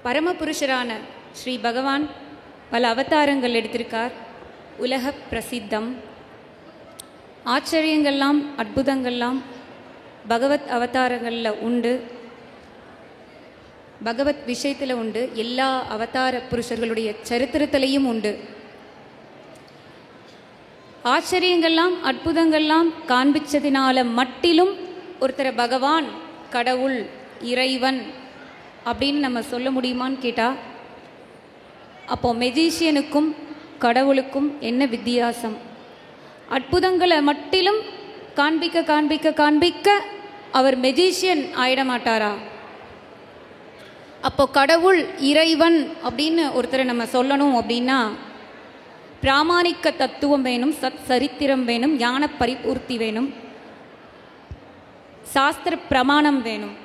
பரமபுருஷரான ஸ்ரீ பகவான் பல அவதாரங்கள் எடுத்திருக்கார். உலக பிரசித்தம். ஆச்சரியங்கள்லாம் அற்புதங்கள்லாம் பகவத் அவதாரங்களில் உண்டு, பகவத் விஷயத்தில் உண்டு, எல்லா அவதார புருஷர்களுடைய சரித்திரத்திலையும் உண்டு. ஆச்சரியங்கள்லாம் அற்புதங்கள்லாம் காண்பிச்சதினால மட்டிலும் ஒருத்தரை பகவான், கடவுள், இறைவன் அப்படின்னு நம்ம சொல்ல முடியுமான்னு கேட்டால், அப்போ மெஜிஷியனுக்கும் கடவுளுக்கும் என்ன வித்தியாசம்? அற்புதங்களை மட்டிலும் காண்பிக்க காண்பிக்க காண்பிக்க அவர் மெஜிஷியன் ஆயிட மாட்டாரா? அப்போ கடவுள், இறைவன் அப்படின்னு ஒருத்தரை நம்ம சொல்லணும் அப்படின்னா பிராமாணிக்க தத்துவம் வேணும், சத் சரித்திரம் வேணும், ஞான பரிபூர்த்தி வேணும், சாஸ்திர பிரமாணம் வேணும்.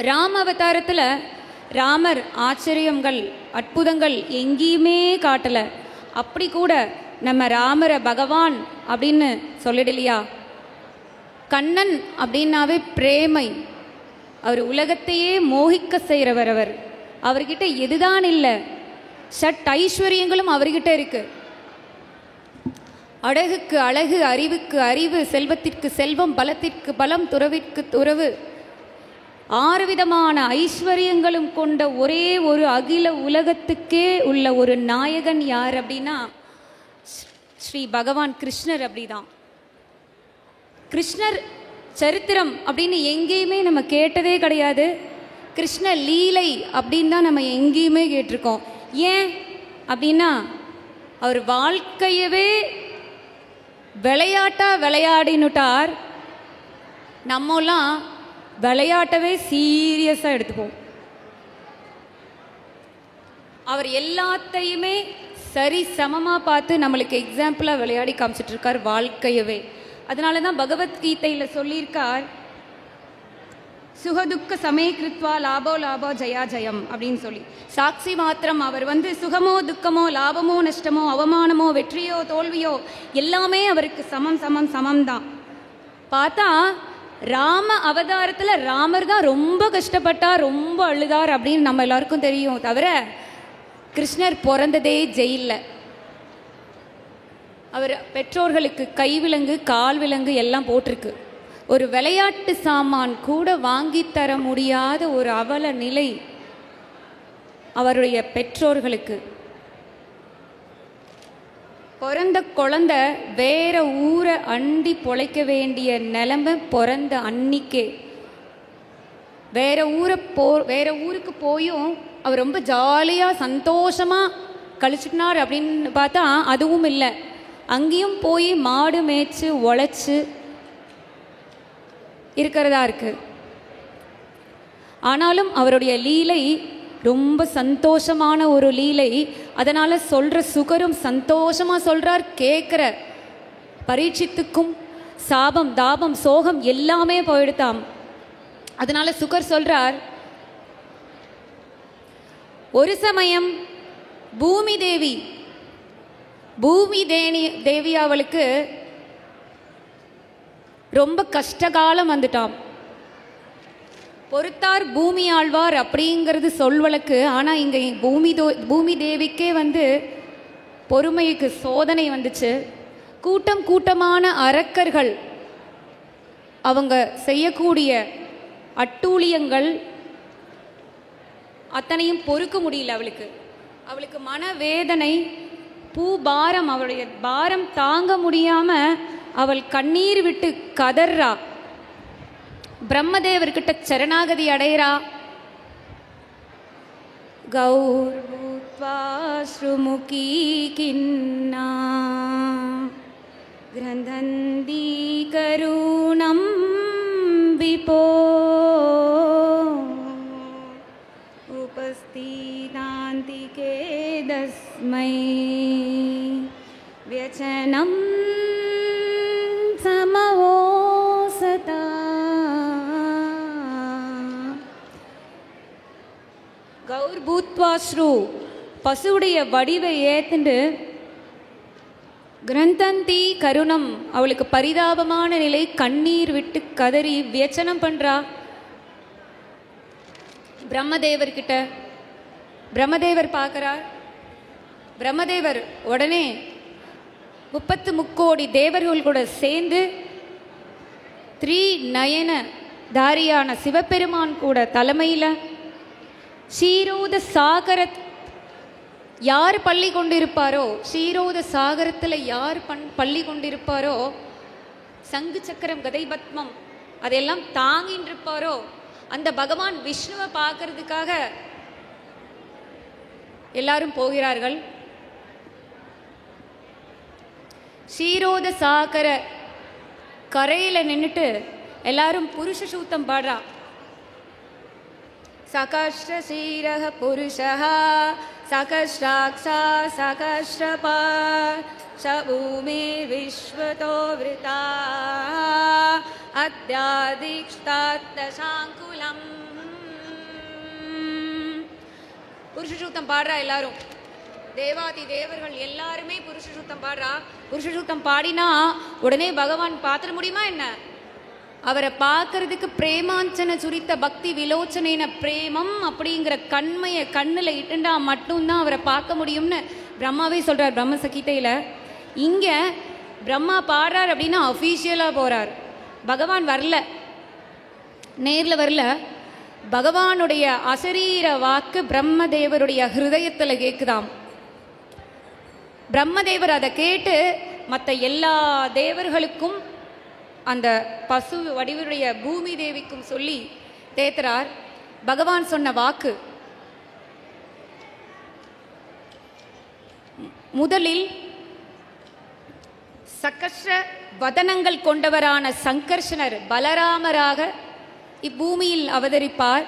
ராம அவதாரத்தில் ராமர் ஆச்சரியங்கள் அற்புதங்கள் எங்கேயுமே காட்டலை. அப்படி கூட நம்ம ராமரை பகவான் அப்படின்னு சொல்லிடலையா? கண்ணன் அப்படின்னாவே பிரேமை. அவர் உலகத்தையே மோகிக்க செய்கிறவர். அவர்கிட்ட எதுதான் இல்லை, சட் ஐஸ்வர்யங்களும் அவர்கிட்ட இருக்கு. அழகுக்கு அழகு, அறிவுக்கு அறிவு, செல்வத்திற்கு செல்வம், பலத்திற்கு பலம், துறவிற்கு துறவு, 6 விதமான ஐஸ்வர்யங்களும் கொண்ட ஒரே ஒரு அகில உலகத்துக்கே உள்ள ஒரு நாயகன் யார் அப்படின்னா ஸ்ரீ பகவான் கிருஷ்ணர். அப்படிதான் கிருஷ்ணர் சரித்திரம் அப்படின்னு எங்கேயுமே நம்ம கேட்டதே கிடையாது. கிருஷ்ண லீலை அப்படின்னு தான் நம்ம எங்கேயுமே கேட்டிருக்கோம். ஏன் அப்படின்னா அவர் வாழ்க்கையவே விளையாடினுட்டார். நம்மலாம் விளையாட்டவே சீரியஸாக எடுத்துப்போம். அவர் எல்லாத்தையுமே சரி சமமாக பார்த்து நம்மளுக்கு எக்ஸாம்பிளாக விளையாடி காமிச்சிட்டு இருக்கார் வாழ்க்கையவே. அதனால தான் பகவத்கீதையில் சொல்லியிருக்கார், சுகதுக்க சமயகிருத்வா லாபோ லாபோ ஜயா ஜயம் அப்படின்னு சொல்லி. சாட்சி மாத்திரம் அவர் சுகமோ துக்கமோ லாபமோ நஷ்டமோ அவமானமோ வெற்றியோ தோல்வியோ எல்லாமே அவருக்கு சமம் சமம் சமம் தான். பார்த்தா ராம அவதாரத்தில் ராமர் தான் ரொம்ப கஷ்டப்பட்டார், ரொம்ப அழுதார் அப்படின்னு நம்ம எல்லாருக்கும் தெரியும். தவிர கிருஷ்ணர் பிறந்ததே ஜெயிலில். அவர் பெற்றோர்களுக்கு கைவிலங்கு கால் விலங்கு எல்லாம் போட்டிருக்கு. ஒரு விளையாட்டு சாமான் கூட வாங்கித்தர முடியாத ஒரு அவல நிலை அவருடைய பெற்றோர்களுக்கு. பிறந்த குழந்தை வேற ஊரை அண்டி பொழைக்க வேண்டிய நிலைமை பிறந்த அன்னிக்கே. வேற ஊருக்கு போயும் அவர் ரொம்ப ஜாலியாக சந்தோஷமாக கழிச்சுட்டினார் அப்படின்னு பார்த்தா அதுவும் இல்லை. அங்கேயும் போய் மாடு மேய்ச்சி உழைச்சி இருக்கிறதா இருக்கு. ஆனாலும் அவருடைய லீலை ரொம்ப சந்தோஷமான ஒரு லீலை. அதனால் சொல்கிற சுகரும் சந்தோஷமாக சொல்கிறார். கேட்குற பரீட்சித்துக்கும் சாபம் தாபம் சோகம் எல்லாமே போயிடுதாம். அதனால் சுகர் சொல்கிறார், ஒரு சமயம் பூமி தேவி அவளுக்கு ரொம்ப கஷ்டகாலம் வந்துட்டான். பொறுத்தார் பூமி ஆழ்வார் அப்படிங்கிறது சொல்வழக்கு. ஆனால் இங்கே பூமி தேவிக்கே பொறுமைக்கு சோதனை வந்துச்சு. கூட்டம் கூட்டமான அரக்கர்கள் அவங்க செய்யக்கூடிய அட்டூழியங்கள் அத்தனையும் பொறுக்க முடியல அவளுக்கு மனவேதனை, பாரம், அவளுடைய பாரம் தாங்க முடியாம அவள் கண்ணீர் விட்டு கதறா. பிரம்மதேவர்கிட்ட சரணாகதி அடைகிறா. கௌர்பூத்வாஸ்ருமுகீ கின்னா கிரந்தந்தி கருணம் விபோ உபஸ்திதாந்திகே தஸ்மை व्यचनं समवोसता. கௌர்பூத்வாஸ்ரு பசுவுடைய வடிவை ஏத்துண்டு கிரந்தந்தி கருணம், அவளுக்கு பரிதாபமான நிலை, கண்ணீர் விட்டு கதறி வியச்சனம் பண்றா பிரம்மதேவர்கிட்ட. பிரம்மதேவர் பார்க்கிறார். பிரம்மதேவர் உடனே 33 கோடி தேவர்கள் கூட சேர்ந்து நயன தாரியான சிவபெருமான் கூட தலைமையில் ஷீரோத சாகர யார் பள்ளி கொண்டிருப்பாரோ, ஷீரோத சாகரத்தில் யார் பள்ளி கொண்டிருப்பாரோ, சங்கு சக்கரம் கதை பத்மம் அதெல்லாம் தாங்கின்னு இருப்பாரோ அந்த பகவான் விஷ்ணுவை பார்க்கறதுக்காக எல்லாரும் போகிறார்கள். ஷீரோத சாகர கரையில் நின்றுட்டு எல்லாரும் புருஷ சூத்தம் பாடுறா. சகஸ்ர சீரக புருஷா சகஸ்ராக்ஷா சகஸ்ரபா சபூமி விஸ்வதோ விருதா அத்யாதிக்ஷ்தாத்ஷாங்குலம். புருஷ சூத்தம் பாடுறா எல்லாரும். தேவாதி தேவர்கள் எல்லாருமே புருஷ சூத்தம் பாடுறா. புருஷ சூத்தம் பாடினா உடனே பகவான் பார்த்துட முடியுமா என்ன? அவரை பார்க்கறதுக்கு பிரேமாஞ்சன சுரித்த பக்தி விலோச்சனைன பிரேமம் அப்படிங்கிற கண்மையை கண்ணில் இட்டுண்டா மட்டும்தான் அவரை பார்க்க முடியும்னு பிரம்மாவே சொல்கிறார் பிரம்மசகீதையில். இங்கே பிரம்மா பாடுறார் அப்படின்னா அஃபீஷியலாக போகிறார். பகவான் வரல, நேரில் வரல. பகவானுடைய அசரீர வாக்கு பிரம்மதேவருடைய ஹிருதயத்தில் கேட்குதாம். பிரம்மதேவர் அதை கேட்டு மற்ற எல்லா தேவர்களுக்கும் அந்த பசு வடிவருடைய பூமி தேவிக்கும் சொல்லி தேத்துறார். பகவான் சொன்ன வாக்கு முதலில் சகஸ்ர வதனங்கள் கொண்டவரான சங்கர்ஷனர் பலராமராக இப்பூமியில் அவதரிப்பார்.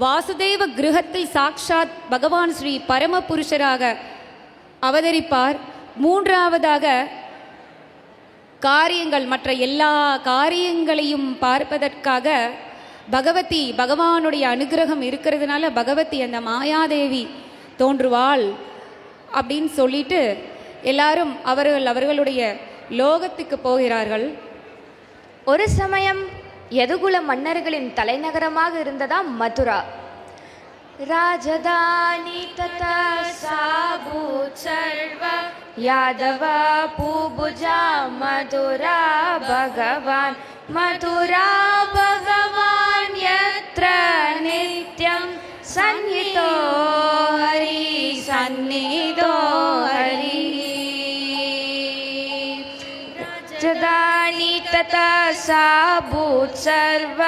வாசுதேவ கிருஹத்தில் சாக்ஷாத் பகவான் ஸ்ரீ பரமபுருஷராக அவதரிப்பார். மூன்றாவதாக காரியங்கள், மற்ற எல்லா காரியங்களையும் பார்ப்பதற்காக பகவதி, பகவானுடைய அனுகிரகம் இருக்கிறதுனால பகவதி அந்த மாயாதேவி தோன்றுவாள் அப்படின்னு சொல்லிட்டு எல்லாரும் அவர்களுடைய லோகத்துக்கு போகிறார்கள். ஒரு சமயம் யதுகுல மன்னர்களின் தலைநகரமாக இருந்ததா மதுரா. ராஜதானி ததா சாபூத் சர்வ யாதவா பூபுஜா மதுரா பகவான். மதுரா பகவான் யத்ர நித்யம் சந்நிதோ ஹரி சந்நிதோ ஹரி. ராஜதானி ததா சாபூத் சர்வ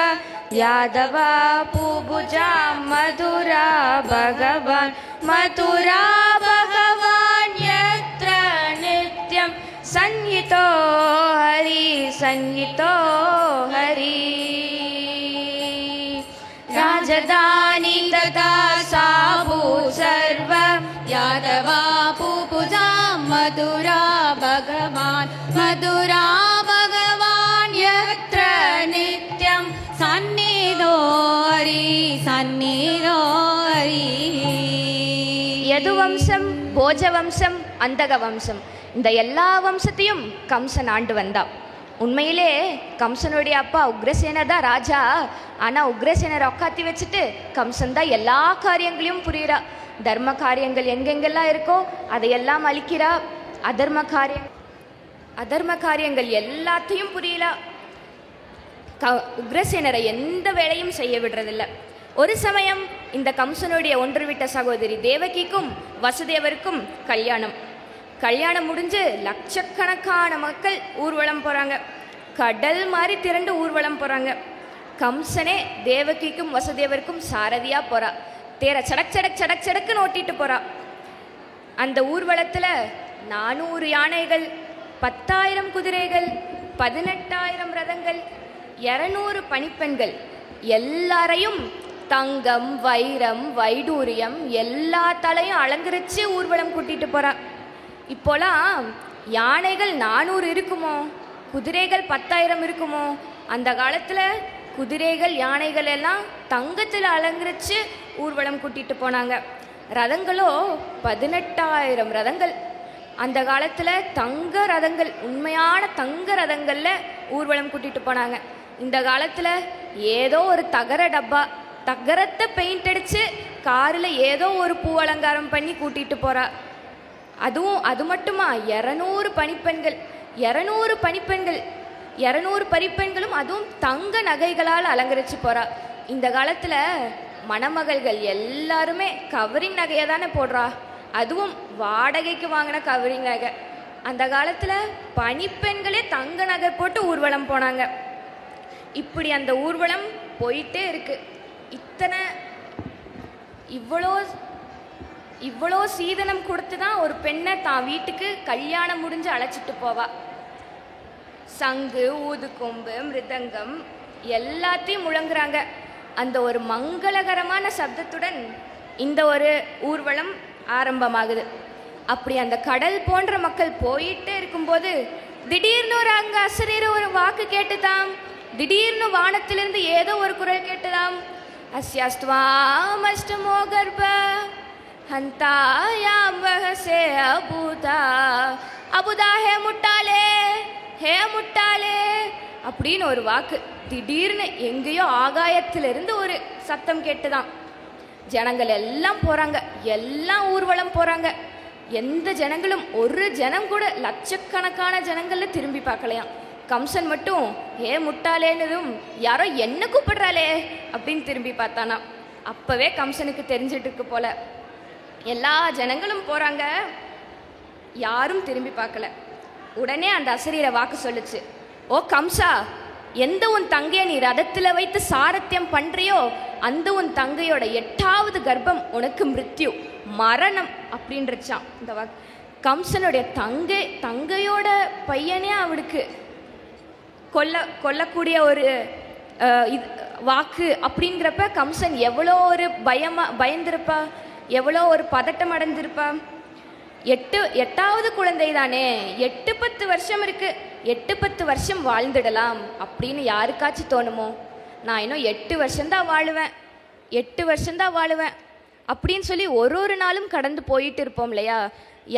யாதவா பூபுஜா மதுரா பகவான். மதுரா பகவான் யத்ர நித்யம் சந்நிதோ ஹரி சந்நிதோ ஹரி. ராஜதானி ததா சாபூத் சர்வ யாதவா பூபுஜா மதுரா பகவான். மதுரா பகவான் யத்ர நித்யம் சந்நிதோ ஹரி சந்நிதோ ஹரி. யது வம்சம், போஜ வம்சம், அந்தக வம்சம், இந்த எல்லா வம்சத்தையும் கம்சன் ஆண்டு வந்தான். உண்மையிலே கம்சனுடைய அப்பா உக்ரசேனர் தான் ராஜா. ஆனால் உக்ரசேனரை உட்காத்தி வச்சுட்டு கம்சன் தான் எல்லா காரியங்களையும் புரியுறா. தர்ம காரியங்கள் எங்கெங்கெல்லாம் இருக்கோ அதையெல்லாம் அழிக்கிறா. அதர்ம காரியங்கள் எல்லாத்தையும் புரியலா. உக்ரசேனரை எந்த வேலையும் செய்ய விடுறதில்லை. ஒரு சமயம் இந்த கம்சனுடைய ஒன்றுவிட்ட சகோதரி தேவகிக்கும் வசுதேவருக்கும் கல்யாணம் முடிஞ்சு லட்சக்கணக்கான மக்கள் ஊர்வலம் போகிறாங்க. கடல் மாதிரி திரண்டு ஊர்வலம் போகிறாங்க. கம்சனே தேவகிக்கும் வசுதேவருக்கும் சாரதியாக போகிறா. தேர சடக் சடக் சடக் சடக்குன்னு ஓட்டிட்டு போகிறா. அந்த ஊர்வலத்தில் 400 யானைகள், 10,000 குதிரைகள், 18,000 ரதங்கள், 200 பணிப்பெண்கள் எல்லாரையும் தங்கம், வைரம், வைடூரியம் எல்லாத்தாலையும் அலங்கரித்து ஊர்வலம் கூட்டிகிட்டு போகிறா. இப்போலாம் யானைகள் 400 இருக்குமோ, குதிரைகள் 10,000 இருக்குமோ? அந்த காலத்தில் குதிரைகள் யானைகள் எல்லாம் தங்கத்தில் அலங்கரித்து ஊர்வலம் கூட்டிகிட்டு போனாங்க. ரதங்களோ 18,000 ரதங்கள். அந்த காலத்தில் தங்க ரதங்கள், உண்மையான தங்க ரதங்களில் ஊர்வலம் கூட்டிகிட்டு போனாங்க. இந்த காலத்தில் ஏதோ ஒரு தகரத்தை பெயிண்ட் அடித்து காரில் ஏதோ ஒரு பூ அலங்காரம் பண்ணி கூட்டிகிட்டு போகிறா. அது மட்டுமா, 200 பணிப்பெண்களும் அதுவும் தங்க நகைகளால் அலங்கரித்து போகிறா. இந்த காலத்தில் மணமகள்கள் எல்லாருமே கவரிங் நகையை தானே போடுறா, அதுவும் வாடகைக்கு வாங்கின கவரிங் நகை. அந்த காலத்தில் பணிப்பெண்களே தங்க நகை போட்டு ஊர்வலம் போனாங்க. இப்படி அந்த ஊர்வலம் போயிட்டே இருக்கு. இவ்வளோ சீதனம் கொடுத்து தான் ஒரு பெண்ணை தான் வீட்டுக்கு கல்யாணம் முடிஞ்சு அழைச்சிட்டு போவா. சங்கு, ஊதுகொம்பு, மிருதங்கம் எல்லாத்தையும் முழங்குறாங்க. அந்த ஒரு மங்களகரமான சப்தத்துடன் இந்த ஒரு ஊர்வலம் ஆரம்பமாகுது. அப்படி அந்த கடல் போன்ற மக்கள் போயிட்டே இருக்கும்போது திடீர்னு அங்க அசரீர ஒரு வாக்கு கேட்டுதாம். திடீர்னு வானத்திலிருந்து ஏதோ ஒரு குரல் கேட்டுதாம். அஸ்யாஸ்துவாமஷ்டமோ கர்ப்ப ஹந்தாயாம் வஹசே அபுதா ஹே முட்டாளே அப்படின்னு ஒரு வாக்கு. திடீர்னு எங்கேயோ ஆகாயத்திலிருந்து ஒரு சத்தம் கேட்டுதான். ஜனங்கள் எல்லாம் போறாங்க, எல்லாம் ஊர்வலம் போறாங்க. எந்த ஜனங்களும், ஒரு ஜனம் கூட, லட்சக்கணக்கான ஜனங்கள்ல திரும்பி பார்க்கலையாம். கம்சன் மட்டும் ஏ முட்டாளேன்னதும் யாரோ என்ன கூப்பிடுறாளே அப்படின்னு திரும்பி பார்த்தானா. அப்பவே கம்சனுக்கு தெரிஞ்சிட்டு இருக்கு போல. எல்லா ஜனங்களும் போறாங்க, யாரும் திரும்பி பார்க்கல. உடனே அந்த அசரீர வாக்கு சொல்லுச்சு, ஓ கம்சா, எந்த உன் தங்கைய நீ ரதத்தில் வைத்து சாரத்தியம் பண்றியோ அந்த உன் தங்கையோட 8வது கர்ப்பம் உனக்கு மிருத்யு, மரணம் அப்படின்றச்சான் இந்த வாக்கு. கம்சனுடைய தங்கையோட பையனே அவனுக்கு கொல்லக்கூடிய ஒரு வாக்கு அப்படிங்கிறப்ப கம்சன் எவ்வளோ ஒரு பயந்திருப்பா, எவ்வளோ ஒரு பதட்டம் அடைந்திருப்பா. 8வது குழந்தை தானே, 8-10 வருஷம் இருக்கு, 8-10 வருஷம் வாழ்ந்துடலாம் அப்படின்னு யாருக்காச்சும் தோணுமோ? நான் இன்னும் 8 வருஷம்தான் வாழுவேன் அப்படின்னு சொல்லி ஒரு நாளும் கடந்து போயிட்டு இருப்போம் இல்லையா?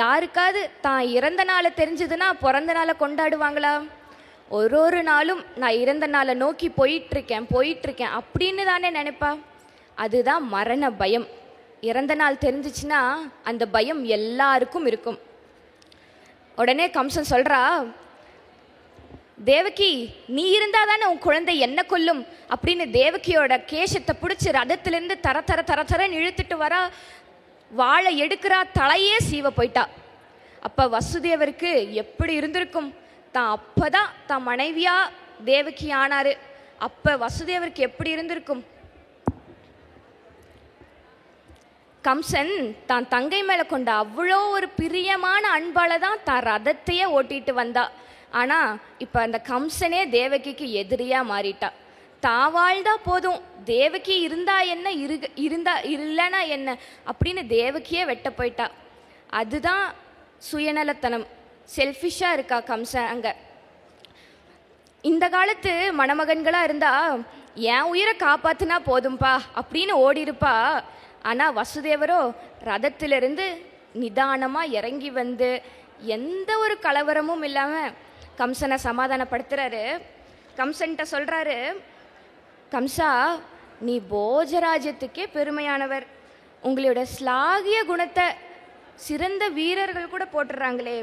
யாருக்காவது தான் இறந்த நாளை தெரிஞ்சதுன்னா பிறந்த நாளை கொண்டாடுவாங்களா? ஒரு நாளும் நான் இறந்த நாளை நோக்கி போயிட்டுருக்கேன் அப்படின்னு தானே நினைப்பா. அதுதான் மரண பயம். இறந்த நாள் தெரிஞ்சிச்சுன்னா அந்த பயம் எல்லாருக்கும் இருக்கும். உடனே கம்சன் சொல்றா, தேவகி நீ இருந்தா தானே உன் குழந்தை என்ன கொல்லும் அப்படின்னு தேவகியோட கேசத்தை பிடிச்சி ரதத்திலிருந்து தரன்னு இழுத்துட்டு வரா. வாழை எடுக்கிறா, தலையே சீவ போயிட்டா. அப்ப வசுதேவருக்கு எப்படி இருந்திருக்கும்? தான் அப்பதான் தான் மனைவியா தேவகி ஆனாரு. அப்ப வசுதேவருக்கு எப்படி இருந்திருக்கும்? கம்சன் தான் தங்கை மேல கொண்ட அவ்வளோ ஒரு பிரியமான அன்பால தான் தான் ரதத்தையே ஓட்டிட்டு வந்தா. ஆனா இப்ப அந்த கம்சனே தேவகிக்கு எதிரியா மாறிட்டா. தான் வாழ்ந்தா போதும், தேவகி இருந்தா என்ன, இல்லைன்னா என்ன அப்படின்னு தேவகியே வெட்ட போயிட்டா. அதுதான் சுயநலத்தனம், செல்ஃபிஷா இருக்கா கம்சன் அங்க. இந்த காலத்து மணமகன்களா இருந்தா என் உயிரை காப்பாத்துனா போதும்பா அப்படின்னு ஓடிருப்பா. ஆனா வசுதேவரோ ரதத்திலிருந்து நிதானமா இறங்கி வந்து எந்த ஒரு கலவரமும் இல்லாம கம்சனை சமாதானப்படுத்துறாரு. கம்சன்கிட்ட சொல்றாரு, கம்சா நீ போஜராஜ்யத்துக்கே பெருமையானவர், உங்களோட ஸ்லாகிய குணத்தை சிறந்த வீரர்கள் கூட போட்டுடுறாங்களே,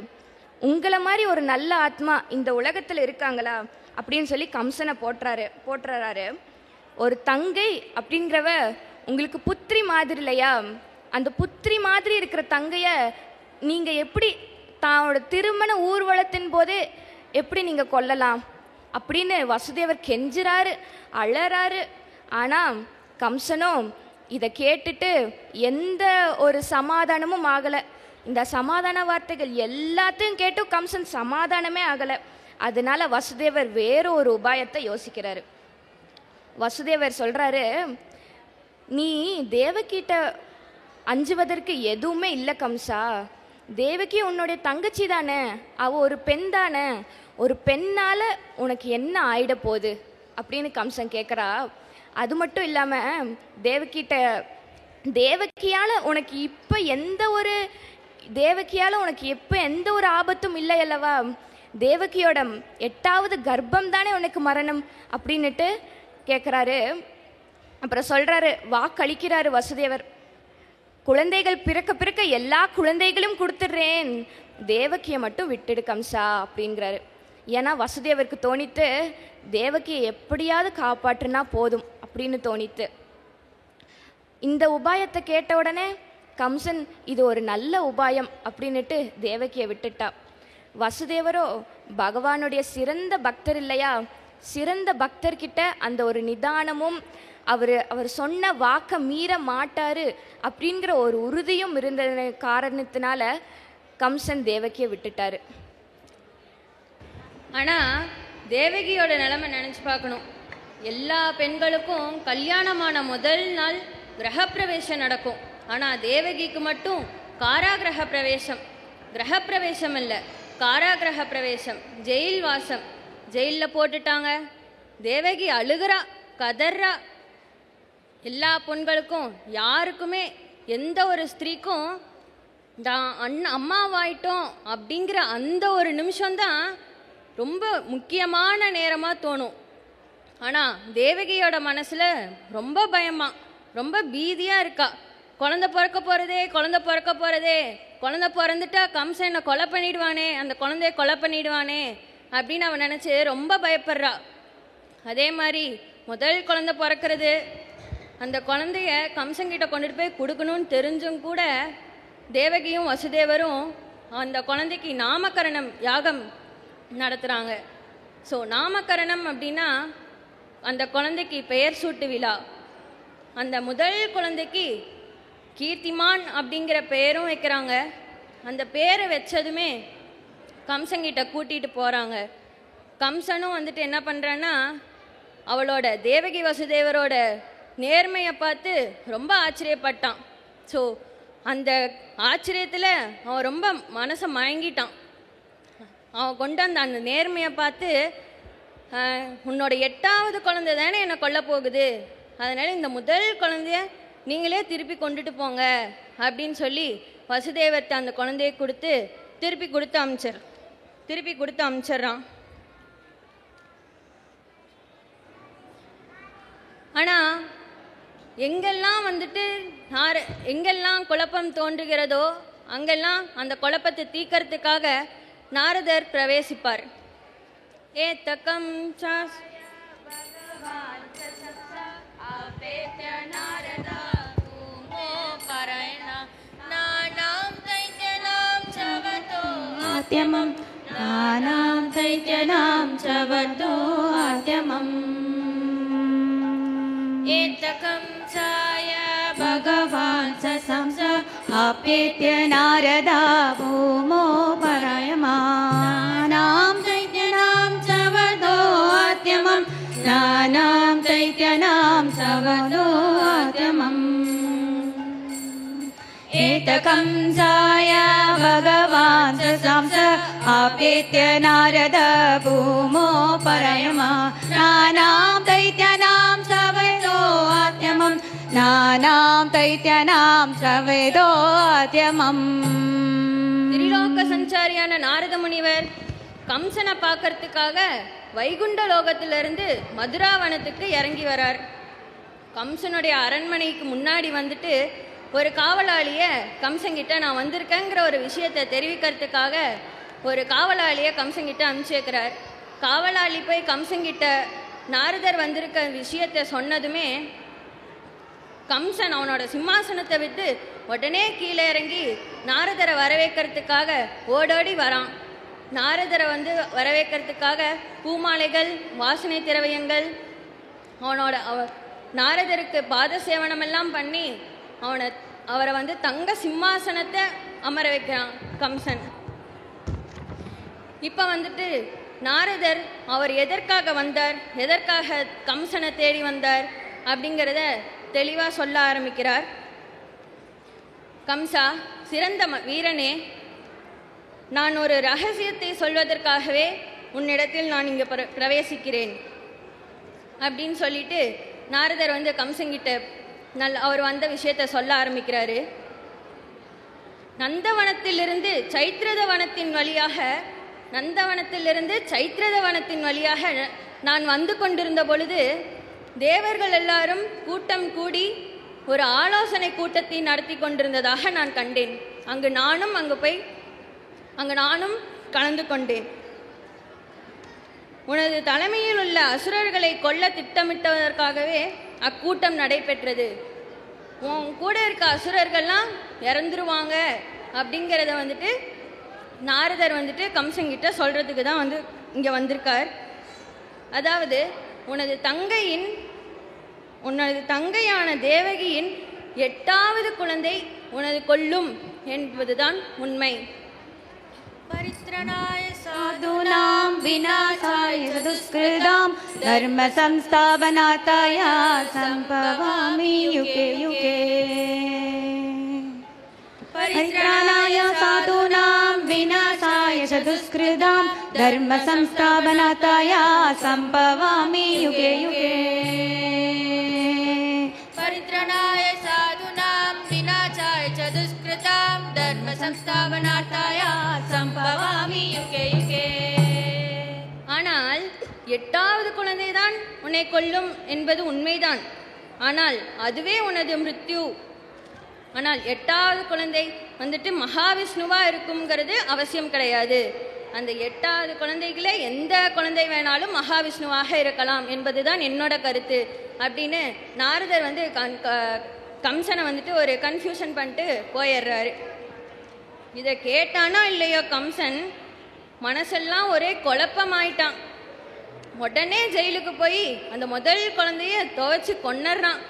உங்களை மாதிரி ஒரு நல்ல ஆத்மா இந்த உலகத்தில் இருக்காங்களா அப்படின்னு சொல்லி கம்சனை போட்டுறாரு. ஒரு தங்கை அப்படிங்கிறவ உங்களுக்கு புத்திரி மாதிரி இல்லையா, அந்த புத்திரி மாதிரி இருக்கிற தங்கைய நீங்கள் எப்படி தானோட திருமண ஊர்வலத்தின் போது எப்படி நீங்கள் கொல்லலாம் அப்படின்னு வசுதேவர் கெஞ்சுறாரு, அழறாரு. ஆனால் கம்சனும் இதை கேட்டுட்டு எந்த ஒரு சமாதானமும் ஆகலை. இந்த சமாதான வார்த்தைகள் எல்லாத்தையும் கேட்டும் கம்சன் சமாதானமே ஆகலை. அதனால வசுதேவர் வேறு ஒரு உபாயத்தை யோசிக்கிறாரு. வசுதேவர் சொல்கிறாரு, நீ தேவகிட்ட அஞ்சுவதற்கு எதுவுமே இல்லை கம்சா. தேவகி உன்னுடைய தங்கச்சி தானே, அவள் ஒரு பெண் தானே, ஒரு பெண்ணால் உனக்கு என்ன ஆயிட போகுது அப்படின்னு கம்சன் கேட்குறா. அது மட்டும் இல்லாமல் தேவகியால் உனக்கு இப்போ எந்த ஒரு ஆபத்தும் இல்லை அல்லவா, தேவகியோட 8வது கர்ப்பம் தானே உனக்கு மரணம் அப்படின்னுட்டு கேட்குறாரு. அப்புறம் சொல்கிறாரு, வாக்களிக்கிறாரு வசுதேவர், குழந்தைகள் பிறக்க எல்லா குழந்தைகளும் கொடுத்துட்றேன், தேவகியை மட்டும் விட்டுடு கம்சா அப்படிங்கிறாரு. ஏன்னா வசுதேவருக்கு தோணித்து தேவகியை எப்படியாவது காப்பாற்றுனா போதும் அப்படின்னு தோணித்து. இந்த உபாயத்தை கேட்ட உடனே கம்சன் இது ஒரு நல்ல உபாயம் அப்படின்னுட்டு தேவகியை விட்டுட்டா. வசுதேவரோ பகவானுடைய சிறந்த பக்தர் இல்லையா, சிறந்த பக்தர்கிட்ட அந்த ஒரு நிதானமும் அவர் சொன்ன வாக்க மீற மாட்டாரு அப்படிங்கிற ஒரு உறுதியும் இருந்த காரணத்தினால கம்சன் தேவகியை விட்டுட்டாரு. ஆனால் தேவகியோட நிலைமை நினச்சி பார்க்கணும். எல்லா பெண்களுக்கும் கல்யாணமான முதல் நாள் கிரகப்பிரவேசம் நடக்கும். ஆனால் தேவகிக்கு மட்டும் காராகிரக பிரவேசம், கிரகப்பிரவேசம் இல்லை, காராகிரக பிரவேசம், ஜெயில் வாசம். ஜெயிலில் போட்டுட்டாங்க. தேவகி அழுகிறா, கதறா. எல்லா பெண்களுக்கும் யாருக்குமே எந்த ஒரு ஸ்திரீக்கும் அம்மாவாயிட்டோம் அப்படிங்கிற அந்த ஒரு நிமிஷம்தான் ரொம்ப முக்கியமான நேரமாக தோணும். ஆனால் தேவகியோட மனசில் ரொம்ப பயமா, ரொம்ப பீதியாக இருக்கா. குழந்தை பிறக்க போகிறதே, குழந்தை பிறந்துட்டா கம்சன் என்னை கொலை பண்ணிடுவானே, அந்த குழந்தைய கொலை பண்ணிடுவானே அப்படின்னு அவன் நினச்சி ரொம்ப பயப்படுறா. அதே மாதிரி முதல் குழந்தை பிறக்கிறது, அந்த குழந்தைய கம்சங்கிட்ட கொண்டுட்டு போய் கொடுக்கணும்னு தெரிஞ்சும் கூட தேவகியும் வசுதேவரும் அந்த குழந்தைக்கு நாமகரணம் யாகம் நடத்துகிறாங்க. ஸோ நாமகரணம் அப்படின்னா அந்த குழந்தைக்கு பெயர் சூட்டு விழா. அந்த முதல் குழந்தைக்கு கீர்த்திமான் அப்படிங்கிற பெயரும் வைக்கிறாங்க. அந்த பேரை வச்சதுமே கம்சங்கிட்ட கூட்டிகிட்டு போகிறாங்க. கம்சனும் வந்துட்டு என்ன பண்ணுறான்னா அவளோட தேவகி வசுதேவரோட நேர்மையை பார்த்து ரொம்ப ஆச்சரியப்பட்டான். ஸோ அந்த ஆச்சரியத்தில் அவன் ரொம்ப மனசை மயங்கிட்டான். அவன் கொண்டு அந்த நேர்மையை பார்த்து, உன்னோட 8வது குழந்தை தானே என்னை கொல்ல போகுது, அதனால் இந்த முதல் குழந்தைய நீங்களே திருப்பி கொண்டுட்டு போங்க அப்படின்னு சொல்லி வசுதேவர்கிட்ட அந்த குழந்தைய திருப்பி கொடுத்து அமிச்சிட்றான். ஆனால் எங்கெல்லாம் குழப்பம் தோன்றுகிறதோ அங்கெல்லாம் அந்த குழப்பத்தை தீர்க்கறதுக்காக நாரதர் பிரவேசிப்பார். ஏத்தகம் भगवान् ससंस आप्येत्य नारदा भूमो परयमानां दैत्यानां च वदोऽत्यमं नानां दैत्यानां च वदोऽत्यमम् एतकं जाय भगवान् ससंस आप्येत्य नारदा भूमो परयमानां दैत्यानां च वदोऽत्यमं நானாம் தைத்யனாம் சவேதோத்யமம். திரிலோக சஞ்சாரியான நாரத முனிவர் கம்சனை பார்க்கறதுக்காக வைகுண்ட லோகத்திலிருந்து மதுராவனத்துக்கு இறங்கி வரார். கம்சனுடைய அரண்மனைக்கு முன்னாடி வந்துட்டு ஒரு காவலாளியை கம்சங்கிட்ட நான் வந்திருக்கேங்கிற ஒரு விஷயத்தை தெரிவிக்கிறதுக்காக ஒரு காவலாளியை கம்சங்கிட்ட அனுப்பிச்சு வைக்கிறார். காவலாளி போய் கம்சங்கிட்ட நாரதர் வந்திருக்க விஷயத்தை சொன்னதுமே கம்சன் அவனோட சிம்மாசனத்தை விட்டு உடனே கீழே இறங்கி நாரதரை வரவேற்கிறதுக்காக ஓடோடி வரான். நாரதரை வரவேற்கிறதுக்காக பூமாலைகள், வாசனை திரவியங்கள், நாரதருக்கு பாத சேவனமெல்லாம் பண்ணி அவரை தங்க சிம்மாசனத்தை அமர வைக்கிறான் கம்சன். இப்போ நாரதர் அவர் எதற்காக வந்தார், எதற்காக கம்சனை தேடி வந்தார் அப்படிங்கிறத தெளிவாக சொல்ல ஆரம்பிக்கிறார். கம்சா, சிறந்த வீரனே, நான் ஒரு ரகசியத்தை சொல்வதற்காகவே உன்னிடத்தில் நான் இங்கே பிரவேசிக்கிறேன் அப்படின்னு சொல்லிட்டு நாரதர் கம்சங்கிட்ட அவர் வந்த விஷயத்தை சொல்ல ஆரம்பிக்கிறாரு. நந்தவனத்திலிருந்து சைத்ரத வனத்தின் வழியாக நான் வந்து கொண்டிருந்த பொழுது தேவர்கள் எல்லாரும் கூட்டம் கூடி ஒரு ஆலோசனை கூட்டத்தை நடத்தி கொண்டிருந்ததாக நான் கண்டேன். அங்கு நானும் கலந்து கொண்டேன். உனது தலைமையில் உள்ள அசுரர்களை கொல்ல திட்டமிட்டதற்காகவே அக்கூட்டம் நடைபெற்றது. உன் கூட இருக்க அசுரர்கள்லாம் இறந்துருவாங்க அப்படிங்கிறத நாரதர் கம்சங்கிட்ட சொல்றதுக்கு தான் இங்கே வந்திருக்கார். அதாவது உனது தங்கையான தேவகியின் 8வது குழந்தை உனது கொல்லும் என்பதுதான் உண்மை. परित्रणाय साधूनां विनाशाय दुष्कृतां धर्म संस्थापनार्थाय संभवामि युगे युगे. परित्रणाय साधूनां विनाशाय दुष्कृतां धर्म संस्थापनार्थाय संभवामि युगे युगे. परित्रणाय साधूनां विनाशाय दुष्कृतां धर्म संस्थापनार्थाय संभवामि युगे युगे. ஆனால் 8வது குழந்தைதான் உன்னை கொல்லும் என்பது உண்மைதான். ஆனால் அதுவே உனது மிருத்யு. ஆனால் 8வது குழந்தை மகாவிஷ்ணுவா இருக்குங்கிறது அவசியம் கிடையாது. அந்த 8வது குழந்தைகளே எந்த குழந்தை வேணாலும் மகாவிஷ்ணுவாக இருக்கலாம் என்பதுதான் என்னோட கருத்து அப்படின்னு நாரதர் கம்சனை ஒரு கன்ஃபியூஷன் பண்ணிட்டு போயிடுறாரு. இதை கேட்டானா இல்லையோ கம்சன் மனசெல்லாம் ஒரே குழப்பமாயிட்டான். உடனே ஜெயிலுக்கு போய் அந்த முதல் குழந்தைய துவைச்சு கொன்னுறான்.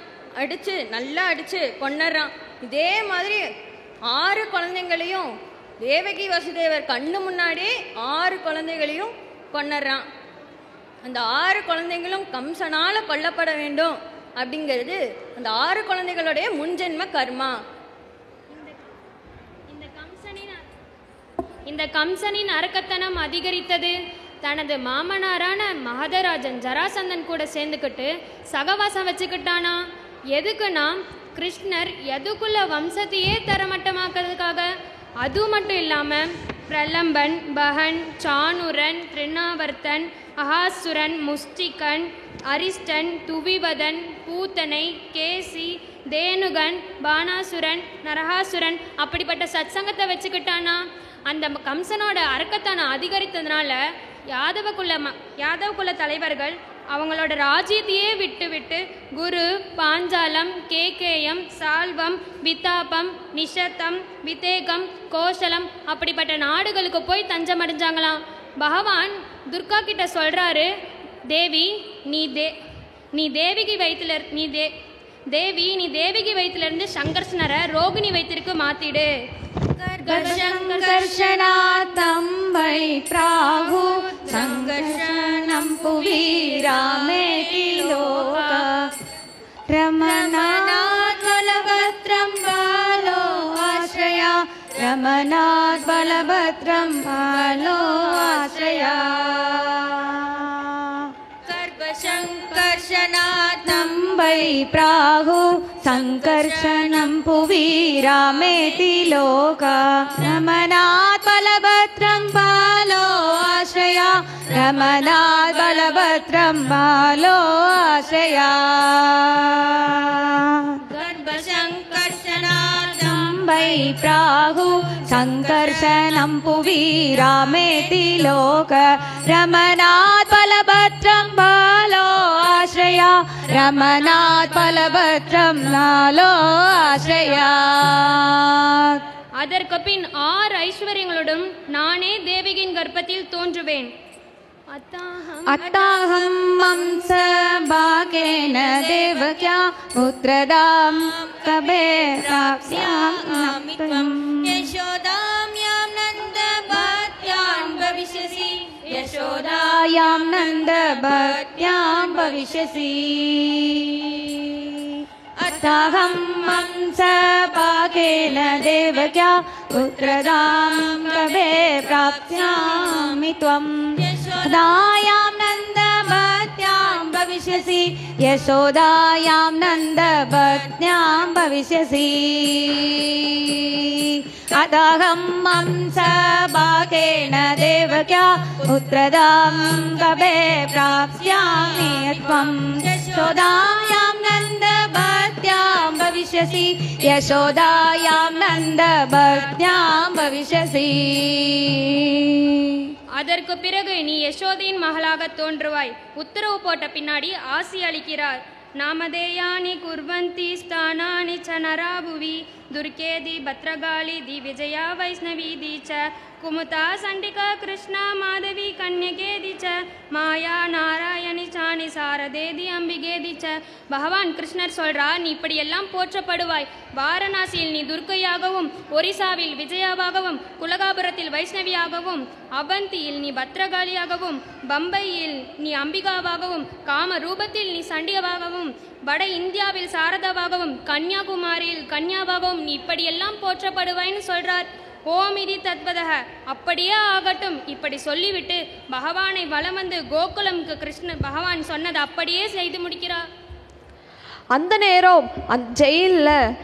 நல்லா அடிச்சு கொன்னுறான். இதே மாதிரி 6 குழந்தைங்களையும் தேவகி வசுதேவர் கண்ணு முன்னாடியே 6 குழந்தைகளையும் கொன்னுறான். அந்த 6 குழந்தைங்களும் கம்சனால கொல்லப்பட வேண்டும் அப்படிங்கிறது அந்த 6 குழந்தைகளுடைய முன்ஜென்ம கர்மா. இந்த கம்சனின் அரக்கத்தனம் அதிகரித்தது. தனது மாமனாரான மகதராஜன் ஜராசந்தன் கூட சேர்ந்துக்கிட்டு சகவாசம் வச்சுக்கிட்டானா. எதுக்குன்னா கிருஷ்ணர் எதுக்குள்ள வம்சத்தையே தரமட்டமாக்கிறதுக்காக. அது மட்டும் இல்லாமல் பிரலம்பன், பகன், சானுரன், திருநாவர்த்தன், அகாசுரன், முஷ்டிகன், அரிஷ்டன், துவிவதன், பூத்தனை, கேசி, தேனுகன், பானாசுரன், நரகாசுரன் அப்படிப்பட்ட சத்சங்கத்தை வச்சுக்கிட்டானா. அந்த கம்சனோட அரக்கத்தனம் அதிகரித்ததுனால யாதவ குல தலைவர்கள் அவங்களோட ராஜ்யத்தையே விட்டு குரு, பாஞ்சாலம், கேகேயம், சால்வம், விதாபம், நிஷத்தம், விதேகம், கோசலம் அப்படிப்பட்ட நாடுகளுக்கு போய் தஞ்சமடைஞ்சாங்களாம். பகவான் துர்கா கிட்ட சொல்றாரு, தேவி நீ தேவிகி வயிற்றிலிருந்து சங்கர்ஷனரை ரோகிணி வயிற்றிற்கு மாத்திடு. சங்கர்ஷனாத்தம் வை பிராகு சங்கர்ஷனம் புவி ராமேதி லோகா ரமணாத் பலபத்ரம் பாலோ ஆஸ்ரயா ரமணாத் பலபத்ரம் பாலோ ஆஸ்ரயா. சங்கர்ஷனாத்தம் வை பிராகு சங்கர்ஷனம் புவி ராமேதி லோகா ரமணாத் பலபத்ரம் பாலோ ஆஸ்ரயா ரமணாத் பலபத்ரம் பாலோ ஆஸ்ரயா. கர்ப்பசங்கர்ஷனா वै प्राहु सङ्कर्षणं पुवी रामेति लोक रमणात् बलभद्रं बालो आश्रया रमणात् बलभद्रं नालो आश्रया. அதற்கு பின் 6 ஐஸ்வர்யங்களுடன் நானே தேவகியின் கர்ப்பத்தில் தோன்றுவேன். अट्टाहं मंस भागेन देवक्या पुत्रदां कबे प्राप्स्यामि यशोदां यां नन्दभक्त्यां भविष्यसि यशोदायां नन्दभक्त्यां भविष्यसि. अट्टाहं मंस भागेन देवक्या पुत्रदां कबे प्राप्स्यामि त्वं यशोदायां नन्दभक्त्यां भविष्यसि यशोदायां नन्दभक्त्यां भविष्यसि. अतहं हंसभागेन देवक्या पुत्रदां कबे प्राप्स्यामि त्वं यशोदायां नन्दभक्त्यां भविष्यसि यशोदायां नन्दभक्त्यां भविष्यसि. அதற்கு பிறகு நீ யசோதையின் மகளாக தோன்றுவாய். உத்தரவு போட்ட பின்னாடி ஆசி அளிக்கிறார். நாமதேயானி குர்வந்தி ஸ்தானானி ச நராபுவி துர்கேதி பத்ரகாளி தி விஜயா வைஷ்ணவி ச குமுதா சண்டிகா கிருஷ்ணா மாதவி கன்யகேதி ச மாயா நாராயணி சாணி சாரதேதி அம்பிகேதி ச. பகவான் கிருஷ்ணர் சொல்றா, நீ இப்படியெல்லாம் போற்றப்படுவாய். வாரணாசியில் நீ துர்க்கையாகவும், ஒரிசாவில் விஜயாவாகவும், குலகாபுரத்தில் வைஷ்ணவியாகவும், அவந்தியில் நீ பத்ரகாளியாகவும், பம்பையில் நீ அம்பிகாவாகவும், காம ரூபத்தில் நீ சண்டிகவாகவும், வட இந்தியாவில் சாரதாவாகவும், கன்னியாகுமாரியில் கன்யாவாகவும் நீ இப்படியெல்லாம் போற்றப்படுவாய்னு சொல்றார். ஓமிதி தத்வதக, அப்படியே ஆகட்டும். இப்படி சொல்லிவிட்டு பகவானை வலம் வந்து கோகுலம்க்கு கிருஷ்ண பகவான் சொன்னதை அப்படியே செய்து முடிக்கிறார். அந்த நேரம் ஜெயிலில்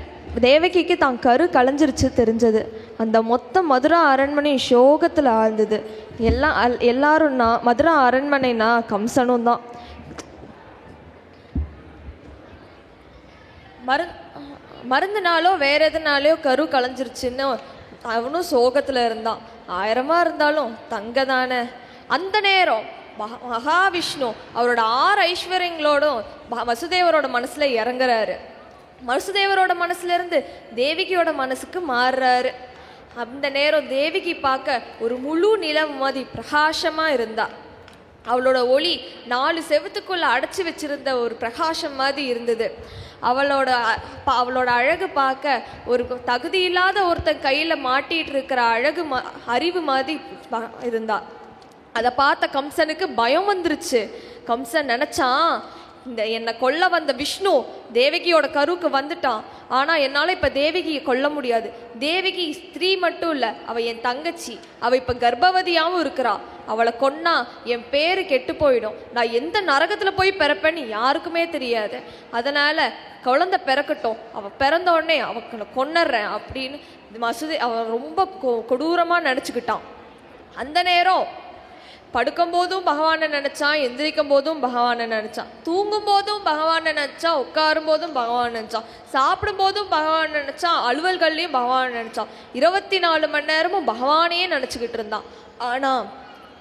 தேவகிக்கு தான் கரு கலைஞ்சிருச்சு தெரிஞ்சது. அந்த மொத்த மதுரா அரண்மனை சோகத்தில் ஆழ்ந்தது. எல்லாரும்னா மதுரா அரண்மனைனா கம்சனும் தான். மருந்துனாலோ வேற எதுனாலையோ கரு கலைஞ்சிருச்சுன்னு அவனும் சோகத்தில் இருந்தான். 1000 இருந்தாலும் தங்க தானே. அந்த நேரம் மகாவிஷ்ணு அவரோட 6 ஐஸ்வர்யங்களோடும் வசுதேவரோட மனசுல இறங்குறாரு. வசுதேவரோட மனசுல இருந்து தேவகியோட மனசுக்கு மாறுறாரு. அந்த நேரம் தேவகி பார்க்க ஒரு முழு நிலவு மாதிரி பிரகாசமா இருந்தா. அவளோட ஒளி 4 செவத்துக்குள்ள அடைச்சி வச்சிருந்த ஒரு பிரகாசம் மாதிரி இருந்தது. அவளோட அழகு பார்க்க ஒரு தகுதி இல்லாத ஒருத்தன் கையில மாட்டிட்டு இருக்கிற அறிவு மாதிரி இருந்தா. அதை பார்த்த கம்சனுக்கு பயம் வந்துருச்சு. கம்சன் நினைச்சான், என்னை கொல்ல வந்த விஷ்ணு தேவகியோட கருவுக்கு வந்துட்டான். ஆனா என்னால இப்ப தேவகியை கொல்ல முடியாது. தேவகி ஸ்திரீ மட்டும் இல்ல, அவ என் தங்கச்சி. அவ இப்ப கர்ப்பவதியாவும் இருக்கிறா. அவளை கொன்னா என் பேரு கெட்டு போயிடும். நான் எந்த நரகத்துல போய் பிறப்பேன்னு யாருக்குமே தெரியாது. அதனால குழந்தை பிறக்கட்டும், அவ பிறந்த உடனே அவளை கொன்னுறேன் அப்படின்னு அவன் ரொம்ப கொடூரமா நினைச்சுக்கிட்டான். அந்த நேரம் படுக்கும் போதும் பகவானை நினைச்சான், எந்திரிக்கும் போதும் பகவானை நினைச்சான், தூங்கும் போதும் பகவானை நினைச்சான், உட்காரும் போதும் பகவான் நினைச்சான், சாப்பிடும் போதும் பகவான் நினைச்சான், அலுவல்கள்லையும் பகவான் நினைச்சான். 24 மணி நேரமும் பகவானையே நினைச்சுக்கிட்டு இருந்தான். ஆனா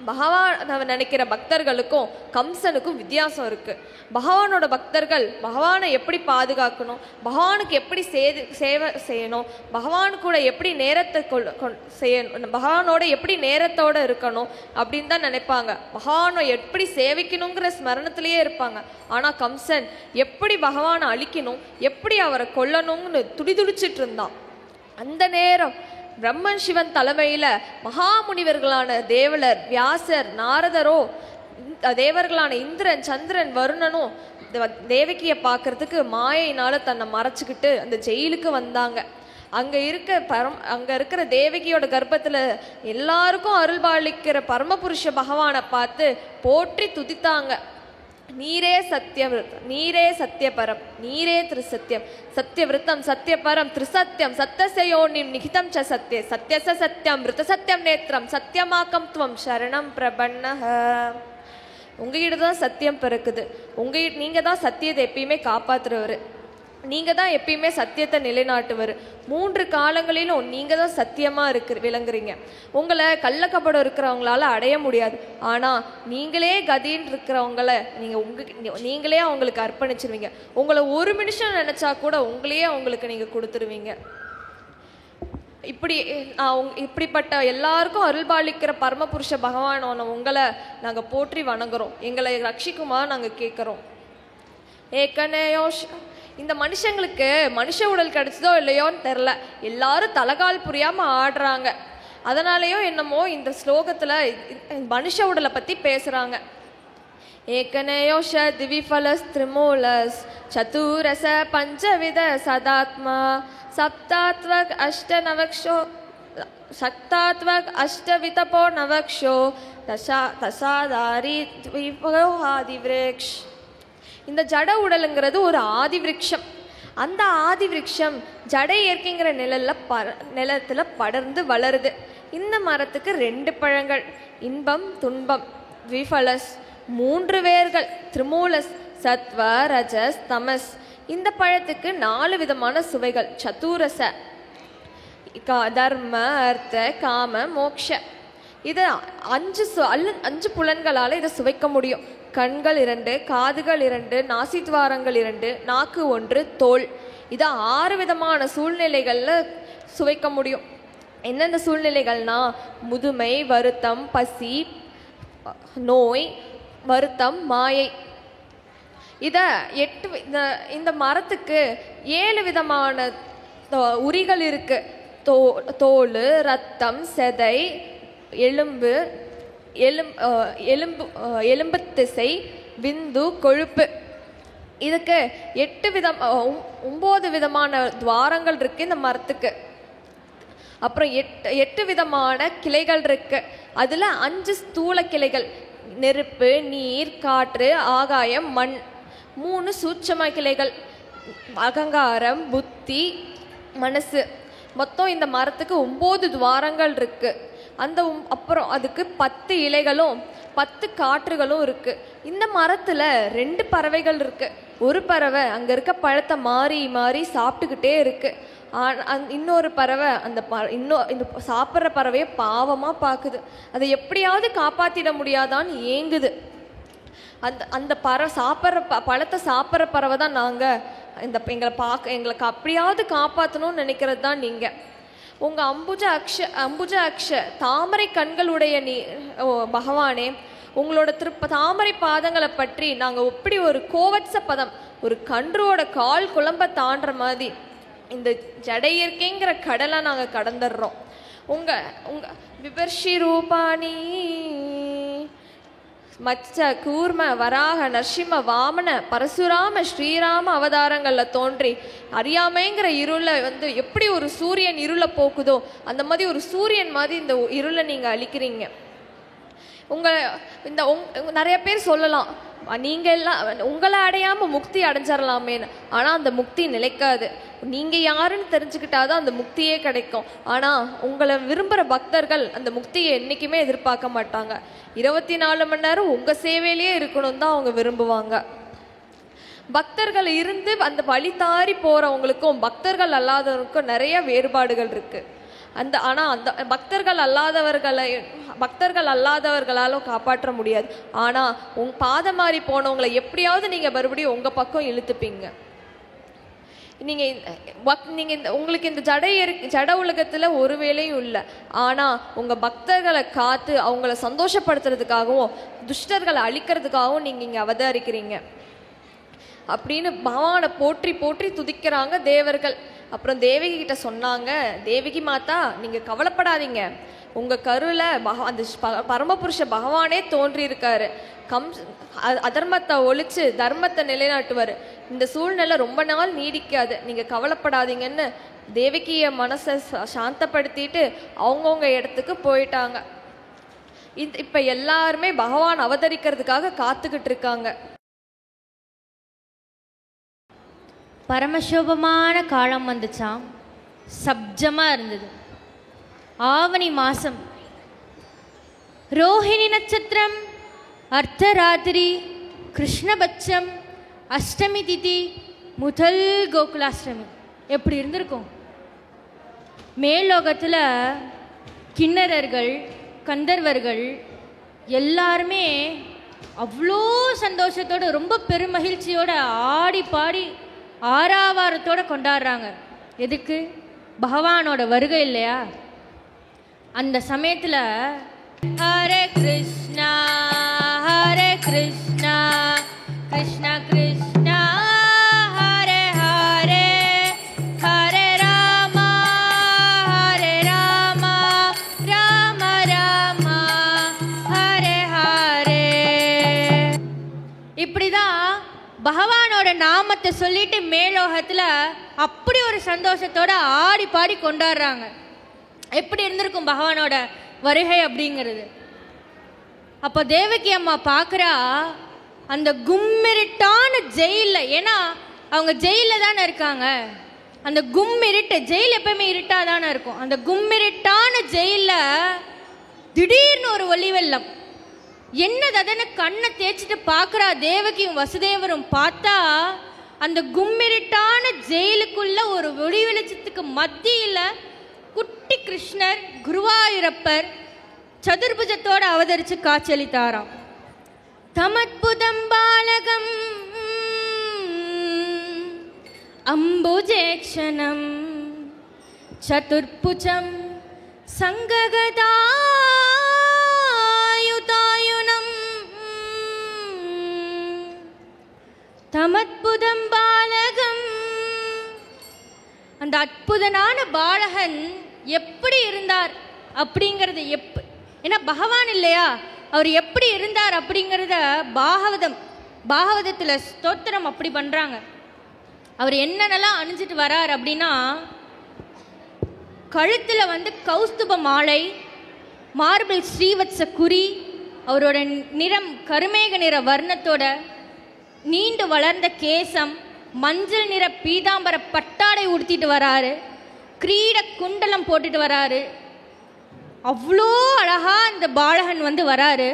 பகவான் நினைக்கிற பக்தர்களுக்கும் கம்சனுக்கும் வித்தியாசம் இருக்கு. பகவானோட பக்தர்கள் பகவானை எப்படி பாதுகாக்கணும், பகவானுக்கு எப்படி சேவை செய்யணும், பகவான் கூட எப்படி நேரத்தை செய்யணும், பகவானோட எப்படி நேரத்தோட இருக்கணும் அப்படின்னு தான் நினைப்பாங்க. பகவானை எப்படி சேவிக்கணுங்கிற ஸ்மரணத்திலேயே இருப்பாங்க. ஆனா கம்சன் எப்படி பகவானை அழிக்கணும், எப்படி அவரை கொல்லணும்னு துடிதுடிச்சிட்டு இருந்தான். அந்த நேரம் பிரம்மன் சிவன் தலைமையில மகாமுனிவர்களான தேவலர், வியாசர், நாரதரோ, தேவர்களான இந்திரன், சந்திரன், வருணனும் தேவகியை பார்க்கறதுக்கு மாயினால தன்னை மறைச்சுக்கிட்டு அந்த ஜெயிலுக்கு வந்தாங்க. அங்க இருக்கிற தேவகியோட கர்ப்பத்துல எல்லாருக்கும் அருள்பாலிக்கிற பரமபுருஷ பகவானை பார்த்து போற்றி துதித்தாங்க. நீரே சத்யவிரதம், நீரே சத்யபரம், நீரே திரிசத்யம், சத்யவிரதம், சத்யபரம், திரிசத்யம், சத்தசயோனிம் நிகிதம் ச சத்யே, சத்யச சத்யம், விருத்த சத்யம் நேத்திரம், சத்யமாக்கம் துவம் சரணம் பிரபன்னஹ. உங்ககிட்ட தான் சத்தியம் பிறக்குது, நீங்க தான் சத்தியத்தை எப்பயுமே காப்பாத்துறவரு. நீங்கள் தான் எப்பயுமே சத்தியத்தை நிலைநாட்டுவர். 3 காலங்களிலும் நீங்கள் தான் சத்தியமாக விளங்குறீங்க. உங்களை கள்ளக்கபடம் இருக்கிறவங்களால அடைய முடியாது. ஆனால் நீங்களே கதின்னு இருக்கிறவங்கள நீங்களே அவங்களுக்கு அர்ப்பணிச்சிருவீங்க. உங்களை ஒரு நிமிஷம் நினச்சா கூட உங்களையே அவங்களுக்கு நீங்கள் கொடுத்துருவீங்க. இப்படிப்பட்ட எல்லாருக்கும் அருள்பாலிக்கிற பரமபுருஷ பகவானான உங்களை நாங்கள் போற்றி வணங்குறோம். எங்களை ரட்சிக்குமா நாங்கள் கேட்குறோம். ஏக்கனேயோஷ் இந்த மனுஷங்களுக்கு மனுஷ உடல் கிடைச்சதோ இல்லையோன்னு தெரில, எல்லாரும் தலகால் புரியாமல் ஆடுறாங்க. அதனாலேயோ என்னமோ இந்த ஸ்லோகத்தில் மனுஷ உடலை பற்றி பேசுகிறாங்க. ஏக்கனேயோஷ திவிஃபலஸ் திரிமூலஸ் சதுரச பஞ்சவித சதாத்மா சப்தாத்வக் அஷ்டநவக்ஷோ சக்தாத்வக் அஷ்டவிதபோ நவக்ஷோ தசாதாரி த்விபோஹாதிவ்ரேக்ஷ். இந்த ஜட உடலுங்கிறது ஒரு ஆதிவிருட்சம். அந்த ஆதிவிருட்சம் ஜடை இயற்கைங்கிற நிலத்தில் படர்ந்து வளருது. இந்த மரத்துக்கு 2 பழங்கள், இன்பம் துன்பம், த்விஃபலஸ் 3 வேர்கள், திரிமூலஸ் சத்வ ரஜஸ் தமஸ். இந்த பழத்துக்கு 4 விதமான சுவைகள், சதுரச தர்ம அர்த்த காம மோக்ஷ. இது 5 புலன்களால் இதை சுவைக்க முடியும். கண்கள் 2, காதுகள் 2, நாசித்வாரங்கள் 2, நாக்கு 1, தோல். இதை 6 விதமான சூழ்நிலைகளில் சுவைக்க முடியும். எந்தெந்த சூழ்நிலைகள்னா முதுமை, வருத்தம், பசி, நோய், வருத்தம், மாயை. இதை இந்த மரத்துக்கு 7 விதமான உரிகள் இருக்கு. தோல், ரத்தம், செதை, எலும்பு திசை, விந்து, கொழுப்பு. இதுக்கு 9 விதமான துவாரங்கள் இருக்கு இந்த மரத்துக்கு. அப்புறம் 8 விதமான கிளைகள் இருக்கு. அதுல 5 ஸ்தூல கிளைகள், நெருப்பு, நீர், காற்று, ஆகாயம், மண். 3 சூட்சம கிளைகள், அகங்காரம், புத்தி, மனசு. மொத்தம் இந்த மரத்துக்கு 9 துவாரங்கள் இருக்கு. அப்புறம் அதுக்கு 10 இலைகளும் 10 காற்றுகளும் இருக்கு. இந்த மரத்துல 2 பறவைகள் இருக்கு. ஒரு பறவை அங்க இருக்க பழத்தை மாறி மாறி சாப்பிட்டுக்கிட்டே இருக்கு. இன்னொரு பறவை இந்த சாப்பிட்ற பறவையை பாவமா பாக்குது. அதை எப்படியாவது காப்பாத்திட முடியாதான்னு ஏங்குது. அந்த பழத்தை சாப்பிட்ற பறவை தான் நாங்க. எங்களுக்கு அப்படியாவது காப்பாற்றணும்னு நினைக்கிறது தான் நீங்க. உங்க அம்புஜ அக்ஷ தாமரை கண்களுடைய பகவானே, உங்களோட தாமரை பாதங்களை பற்றி நாங்க எப்படி ஒரு கோவத்ச பதம், ஒரு கன்றுவோட கால் குழம்ப தாண்டுற மாதிரி இந்த ஜடை இயற்கைங்கிற கடலை நாங்க கடந்துடுறோம். உங்க விபர்ஷி ரூபாணி மச்ச கூர்ம வராக நரசிம்ம வாமன பரசுராம ஸ்ரீராம அவதாரங்கள்ல தோன்றி அறியாமைங்கிற இருளை எப்படி ஒரு சூரியன் இருளை போக்குதோ அந்த மாதிரி ஒரு சூரியன் மாதிரி இந்த இருளை நீங்க அழிக்கிறீங்க. நிறைய பேர் சொல்லலாம், நீங்க எல்லாம் உங்களை அடையாம முக்தி அடைஞ்சிடலாமேன்னு. ஆனா அந்த முக்தி நிலைக்காது. நீங்க யாருன்னு தெரிஞ்சுக்கிட்டாதான் அந்த முக்தியே கிடைக்கும். ஆனா உங்களை விரும்புற பக்தர்கள் அந்த முக்தியை என்னைக்குமே எதிர்பார்க்க மாட்டாங்க. 24 மணி நேரம் உங்க சேவையிலேயே இருக்கணும் தான் அவங்க விரும்புவாங்க. பக்தர்கள் இருந்து அந்த வழி தாரி போறவங்களுக்கும் பக்தர்கள் அல்லாதவங்களுக்கும் நிறைய வேறுபாடுகள் இருக்கு. ஆனா அந்த பக்தர்கள் அல்லாதவர்களாலும் காப்பாற்ற முடியாது. ஆனா பாதம் மாறி போனவங்களை எப்படியாவது நீங்க மறுபடியும் உங்க பக்கம் இழுத்துப்பீங்க. உங்களுக்கு இந்த ஜட உலகத்துல ஒரு வேலையும் இல்லை. ஆனா உங்க பக்தர்களை காத்து அவங்கள சந்தோஷப்படுத்துறதுக்காகவும் துஷ்டர்களை அழிக்கிறதுக்காகவும் நீங்க இங்க அவதரிக்கிறீங்க அப்படின்னு பகவானை போற்றி போற்றி துதிக்கிறாங்க தேவர்கள். அப்புறம் தேவகி கிட்ட சொன்னாங்க, தேவகி மாதா நீங்க கவலைப்படாதீங்க, உங்க கருல அந்த பரமபுருஷ பகவானே தோன்றி இருக்காரு. அதர்மத்தை ஒழிச்சு தர்மத்தை நிலைநாட்டுவார். இந்த சூழ்நிலை ரொம்ப நாள் நீடிக்காது, நீங்க கவலைப்படாதீங்கன்னு தேவகிய மனசை சாந்தப்படுத்திட்டு அவங்கவுங்க இடத்துக்கு போயிட்டாங்க. இப்ப எல்லாருமே பகவான் அவதரிக்கிறதுக்காக காத்துக்கிட்டு இருக்காங்க. பரமசோபமான காலம் வந்துச்சாம். சப்ஜமா இருந்தது. ஆவணி மாசம், ரோஹிணி நட்சத்திரம், அர்த்தராத்திரி, கிருஷ்ணபட்சம், அஷ்டமி திதி, முதல் கோகுலாஷ்டமி எப்படி இருந்திருக்கும்? மேல்லோகத்தில் கிண்ணறர்கள், கந்தர்வர்கள் எல்லாருமே அவ்வளோ சந்தோஷத்தோடு, ரொம்ப பெருமகிழ்ச்சியோட ஆடி பாடி ஆராவாரத்தோடு கொண்டாடுறாங்க. எதுக்கு? பகவானோட வருகை இல்லையா? அந்த சமயத்தில் ஹரே கிருஷ்ணா ஹரே கிருஷ்ணா கிருஷ்ணா கிருஷ்ணா ஹரே ஹரே ஹரே ராமா ஹரே ராமா ராம ராமா ஹரே ஹரே. இப்படிதான் பகவானோட நாமத்தை சொல்லிட்டு மேலோகத்தில் அப்படி ஒரு சந்தோஷத்தோட ஆடி பாடி கொண்டாடுறாங்க. எப்படி இருந்திருக்கும் பகவானோட வருகை அப்படிங்கிறது? அப்போ தேவகி அம்மா பார்க்குறா அந்த கும்மிருட்டான ஜெயிலில், ஏன்னா அவங்க ஜெயிலில் தானே இருக்காங்க. அந்த கும்மிருட்டு, ஜெயில் எப்பவுமே இருட்டாக தானே இருக்கும். அந்த கும்மிருட்டான ஜெயிலில் திடீர்னு ஒரு ஒளி வெள்ளம். என்னது அதன்னு கண்ணை தேய்ச்சிட்டு பார்க்குறா தேவகியும் வசுதேவரும். பார்த்தா அந்த கும்மிருட்டான ஜெயிலுக்குள்ள ஒரு ஒளி வெளிச்சத்துக்கு மத்தியில் குட்டி கிருஷ்ணர் குருவாயூரப்பர் சதுர்புஜத்தோடு அவதரித்து காட்சியளித்தாராம். தமத்புதம் பாலகம் அம்புஜேக்ஷணம் சதுர்புஜம் சங்ககதாயுதாயுனம் தமத்புதம் பாலகம். அந்த அற்புதமான பாலகன் எப்படி இருந்தார் அப்படிங்கிறது, ஏன்னா பகவான் இல்லையா, அவர் எப்படி இருந்தார் அப்படிங்கிறத பாகவதத்தில் ஸ்தோத்திரம் அப்படி பண்ணுறாங்க. அவர் என்னென்னலாம் அணிஞ்சிட்டு வரார் அப்படின்னா, கழுத்தில் கௌஸ்துப மாலை, மார்பிள் ஸ்ரீவத்ச குறி, அவரோட நிறம் கருமேக நிற வர்ணத்தோட, நீண்டு வளர்ந்த கேசம், மஞ்சள் நிற பீதாம்பர பட்டாடை உடுத்திட்டு வராரு, கிரீட குண்டலம் போட்டுட்டு வராரு. அவ்வளோ அழகா அந்த பாலகன் வராரு,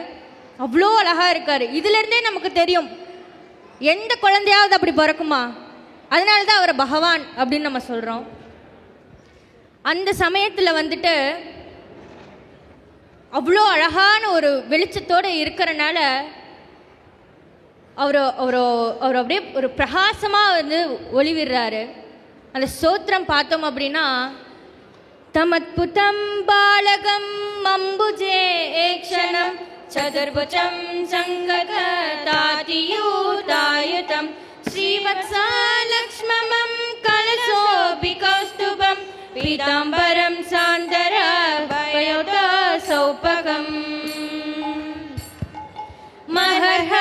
அவ்வளோ அழகா இருக்காரு. இதுலேருந்தே நமக்கு தெரியும் எந்த குழந்தையாவது அப்படி பிறக்குமா? அதனால தான் அவரை பகவான் அப்படின்னு நம்ம சொல்கிறோம். அந்த சமயத்தில் அவ்வளோ அழகான ஒரு வெளிச்சத்தோடு இருக்கிறனால அவர் அப்படியே ஒரு பிரகாசமாக ஒளிவிடுறாரு. அந்த ஸ்தோத்திரம் பார்த்தோம் அப்படின்னா, தமத்புதம் பாலகம் அம்புஜேக்ஷணம் சதுர்புஜம் சங்ககதாயுதாயுதம் ஸ்ரீவத்ஸலக்ஷ்மணம் கலசோபி கௌஸ்துபம் பீதாம்பரம் சாந்தர வயோதா சௌபகம் மஹர்ஹ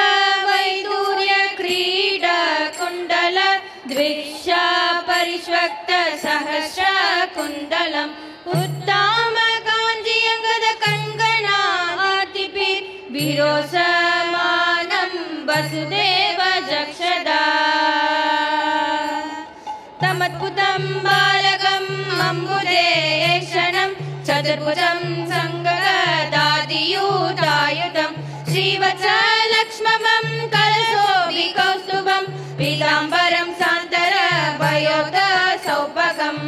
வைதூர்ய கிரீட குண்டல த்விஷா பரிஷ்வக்த சஹஸ்ர குண்டலம் உத்தாம காஞ்சியங்கத கங்கணா ஆதிபி விரோசமானம் வசுதேவ ஜக்ஷதா தமத்புதம் பாலகம் அம்புஜேக்ஷணம் சதுர்புஜம் சங்ககதாயுதாயுதம் ஸ்ரீவத்ஸலக்ஷ்மணம் கலசோபி கௌஸ்துபம் பீதாம்பரம் சாந்தர வயோதா சௌபகம்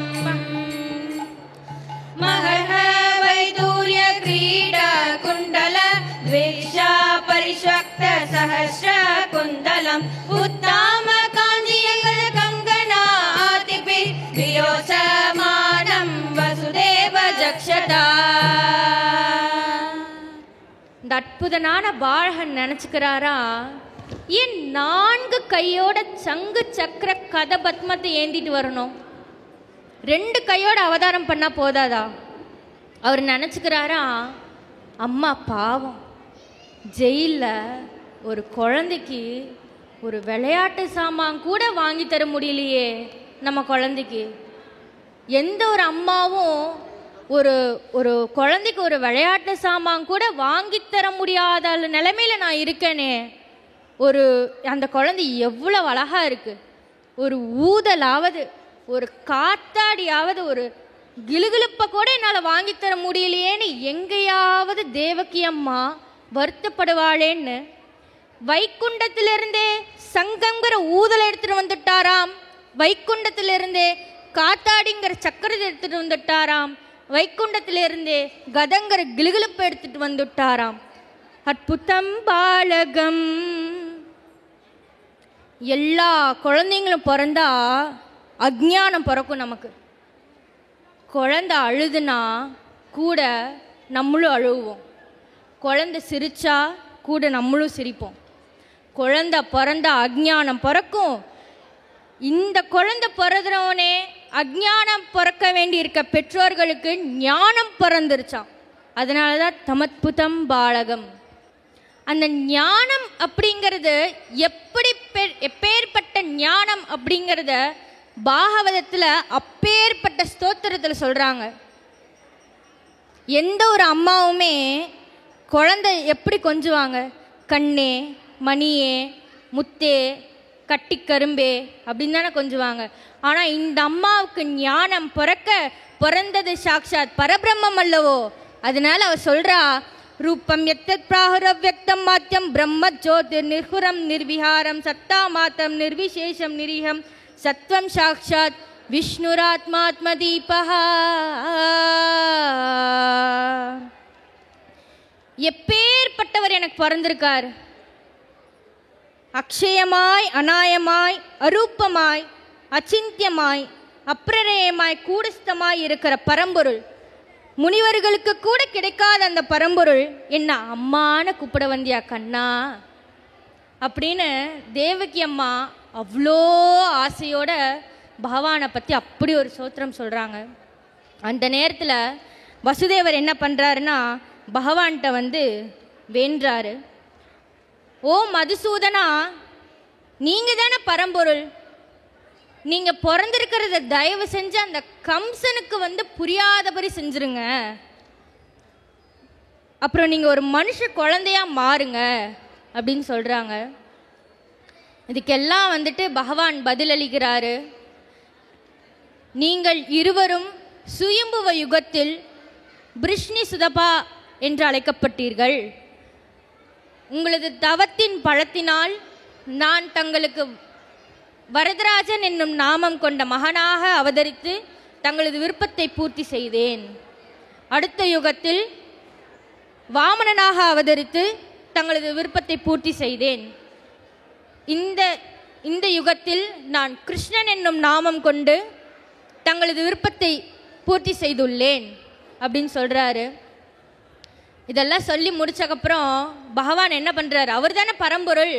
மஹர்ஹ வைதூர்ய கிரீட குண்டல த்விஷா பரிஷ்வக்த சஹஸ்ர குண்டலம் உத்தாம காஞ்சியங்கத கங்கணா ஆதிபி விரோசமானம் வசுதேவ ஜக்ஷதா. இந்த அற்புதமான பாலகன் நினச்சிக்கிறாரா, ஏன் 4 கையோட சங்கு சக்கர கதபத்மத்தை ஏந்திட்டு வரணும்? 2 கையோட அவதாரம் பண்ணால் போதாதா? அவர் நினச்சிக்கிறாரா, அம்மா பாவம், ஜெயிலில் ஒரு குழந்தைக்கு ஒரு விளையாட்டு சாமான் கூட வாங்கி தர முடியலையே நம்ம குழந்தைக்கு. எந்த ஒரு அம்மாவும் ஒரு குழந்தைக்கு ஒரு விளையாட்டு சாமான் கூட வாங்கித்தர முடியாத நிலைமையில் நான் இருக்கேனே. அந்த குழந்தை எவ்வளோ அழகாக இருக்குது. ஒரு ஊதலாவது, ஒரு காத்தாடியாவது, ஒரு கிளுகிழுப்பை கூட என்னால் வாங்கித்தர முடியலையேன்னு எங்கேயாவது தேவகி அம்மா வருத்தப்படுவாளேன்னு வைகுண்டத்திலிருந்தே சங்கங்கிற ஊதலை எடுத்துகிட்டு வந்துட்டாராம் வைகுண்டத்திலிருந்தே காத்தாடிங்கிற சக்கரத்தை எடுத்துட்டு வந்துட்டாராம். வைகுண்டத்திலிருந்தே கதங்கிற கிளுகிழுப்பு எடுத்துட்டு வந்துட்டாராம். அற்புதம் பாலகம். எல்லா குழந்தைங்களும் பிறந்தா அஜ்ஞானம் பிறக்கும். நமக்கு குழந்தை அழுதுனா கூட நம்மளும் அழுவோம். குழந்தை சிரிச்சா கூட நம்மளும் சிரிப்போம். குழந்தை பிறந்தா அஜ்ஞானம் பிறக்கும். இந்த குழந்தை பிறந்தவனே அஜ்ஞானம் பிறக்க வேண்டி இருக்க பெற்றோர்களுக்கு ஞானம் பிறந்துருச்சான். அதனால தான் தமத்புதம் பாலகம். அந்த ஞானம் அப்படிங்கிறது எப்பேற்பட்ட ஞானம் அப்படிங்கிறத பாகவதத்தில் அப்பேற்பட்ட ஸ்தோத்திரத்தில் சொல்கிறாங்க. எந்த ஒரு அம்மாவுமே குழந்தை எப்படி கொஞ்சுவாங்க? கண்ணே, மணியே, முத்தே, கட்டி கரும்பே அப்படின்னு தானே கொஞ்சுவாங்க. ஆனால் இந்த அம்மாவுக்கு ஞானம் பிறந்தது சாக்ஷாத் பரபிரம்மம் அல்லவோ. அதனால அவர் சொல்கிறா, ரூபம் எத்தத் பிராஹுரவ்யக்தம் மாத்தியம் பிரம்ம ஜோதிர் நிர்குரம் நிர்விஹாரம் சத்தா மாத்தம் நிர்விசேஷம் நிரீகம் சத்வம் சாக்ஷாத் விஷ்ணுராத்மாத்மதீபஹா. எப்பேற்பட்டவர் எனக்கு பிறந்திருக்கார். அக்ஷயமாய், அநாயமாய், அரூபமாய், அச்சிந்தியமாய், அப்ரரேயமாய், கூடஸ்தமாய் இருக்கிற பரம்பொருள். முனிவர்களுக்கு கூட கிடைக்காத அந்த பரம்பொருள் என்ன அம்மான்னு கூப்பிட வந்தியா கண்ணா அப்படின்னு தேவகி அம்மா அவ்வளோ ஆசையோட பகவானை பற்றி அப்படி ஒரு ஸ்தோத்திரம் சொல்கிறாங்க. அந்த நேரத்தில் வசுதேவர் என்ன பண்ணுறாருன்னா பகவான்கிட்ட வேண்டாரு. ஓ மதுசூதனா, நீங்கள் தானே பரம்பொருள். நீங்கள் பிறந்திருக்கிறத தயவு செஞ்சு அந்த கம்சனுக்கு புரியாதபடி செஞ்சுருங்க. அப்புறம் நீங்கள் ஒரு மனுஷ குழந்தையா மாறுங்க அப்படின்னு சொல்கிறாங்க. இதுக்கெல்லாம் பகவான் பதிலளிக்கிறாரு. நீங்கள் இருவரும் சுயம்புவ யுகத்தில் பிருஷ்ணி சுதபா என்று அழைக்கப்பட்டீர்கள். உங்களது தவத்தின் பழத்தினால் நான் தங்களுக்கு வரதராஜன் என்னும் நாமம் கொண்ட மகனாக அவதரித்து தங்களது விருப்பத்தை பூர்த்தி செய்தேன். அடுத்த யுகத்தில் வாமனனாக அவதரித்து தங்களது விருப்பத்தை பூர்த்தி செய்தேன். இந்த யுகத்தில் நான் கிருஷ்ணன் என்னும் நாமம் கொண்டு தங்களது விருப்பத்தை பூர்த்தி செய்துள்ளேன் அப்படின்னு சொல்கிறாரு. இதெல்லாம் சொல்லி முடிச்சக்கப்புறம் பகவான் என்ன பண்ணுறாரு? அவர் தானே பரம்பொருள்,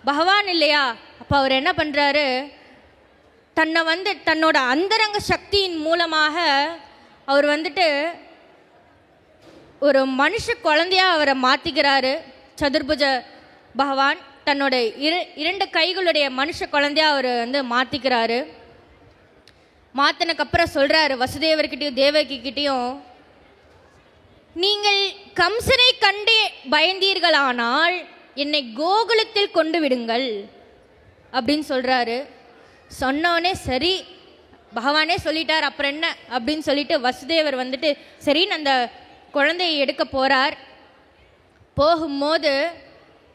பகவான் இல்லையா? அப்போ அவர் என்ன பண்ணுறாரு? தன்னை தன்னோட அந்தரங்க சக்தியின் மூலமாக அவர் ஒரு மனுஷ குழந்தையாக அவரை மாற்றிக்கிறாரு. சதுர்புஜ பகவான் தன்னோட இரண்டு கைகளுடைய மனுஷ குழந்தையாக அவர் மாற்றிக்கிறாரு. மாற்றினக்கப்புறம் சொல்கிறாரு வசுதேவர்கிட்டையும் தேவகிக்கிட்டையும், நீங்கள் கம்சனை கண்டே பயந்தீர்களானால் என்னை கோகுலத்தில் கொண்டு விடுங்கள் அப்படின்னு சொல்கிறாரு. சொன்னோடனே சரி, பகவானே சொல்லிட்டார் அப்புறம் என்ன அப்படின்னு சொல்லிட்டு வசுதேவர் சரின்னு அந்த குழந்தையை எடுக்க போகிறார். போகும்போது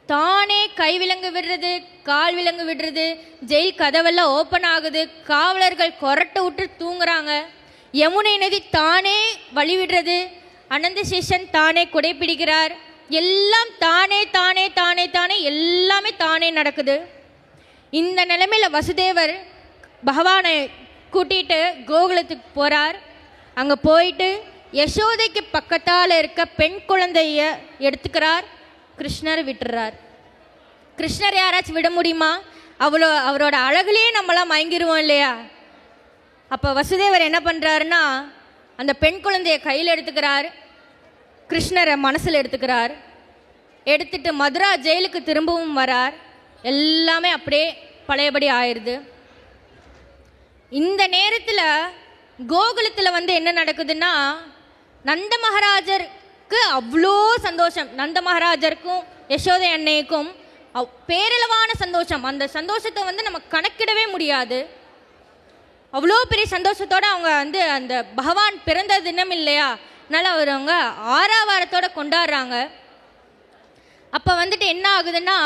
தானே கை விலங்கு விடுறது, கால் விலங்கு விடுறது, ஜெயில் கதவெல்லாம் ஓப்பன் ஆகுது, காவலர்கள் கொரட்டை விட்டு தூங்குறாங்க, யமுனை நதி தானே வழி விடுறது, அனந்தசேஷன் தானே குடைப்பிடிக்கிறார், எல்லாம் தானே தானே தானே தானே எல்லாமே தானே நடக்குது. இந்த நிலைமையில் வசுதேவர் பகவானை கூட்டிகிட்டு கோகுலத்துக்கு போகிறார். அங்கே போயிட்டு யசோதைக்கு பக்கத்தால் இருக்க பெண் குழந்தைய எடுத்துக்கிறார். கிருஷ்ணர் விட்டுறார். கிருஷ்ணர் யாராச்சும் விட முடியுமா? அவரோட அழகுலேயே நம்மளாம் மயங்கிடுவோம் இல்லையா? அப்போ வசுதேவர் என்ன பண்ணுறாருன்னா அந்த பெண் குழந்தைய கையில் எடுத்துக்கிறார், கிருஷ்ணரை மனசில் எடுத்துக்கிறார். எடுத்துட்டு மதுரா ஜெயிலுக்கு திரும்பவும் வரார். எல்லாமே அப்படியே பழையபடி ஆயிடுது. இந்த நேரத்தில் கோகுலத்தில் என்ன நடக்குதுன்னா நந்த மகாராஜருக்கு அவ்வளோ சந்தோஷம். நந்த மகாராஜருக்கும் யசோதை அன்னைக்கும் பேரளவான சந்தோஷம். அந்த சந்தோஷத்தை நம்ம கணக்கிடவே முடியாது. அவ்வளோ பெரிய சந்தோஷத்தோடு அவங்க அந்த பகவான் பிறந்த தினம் இல்லையா, அதனால் அவங்க ஆறாவாரத்தோடு கொண்டாடுறாங்க. அப்போ என்ன ஆகுதுன்னா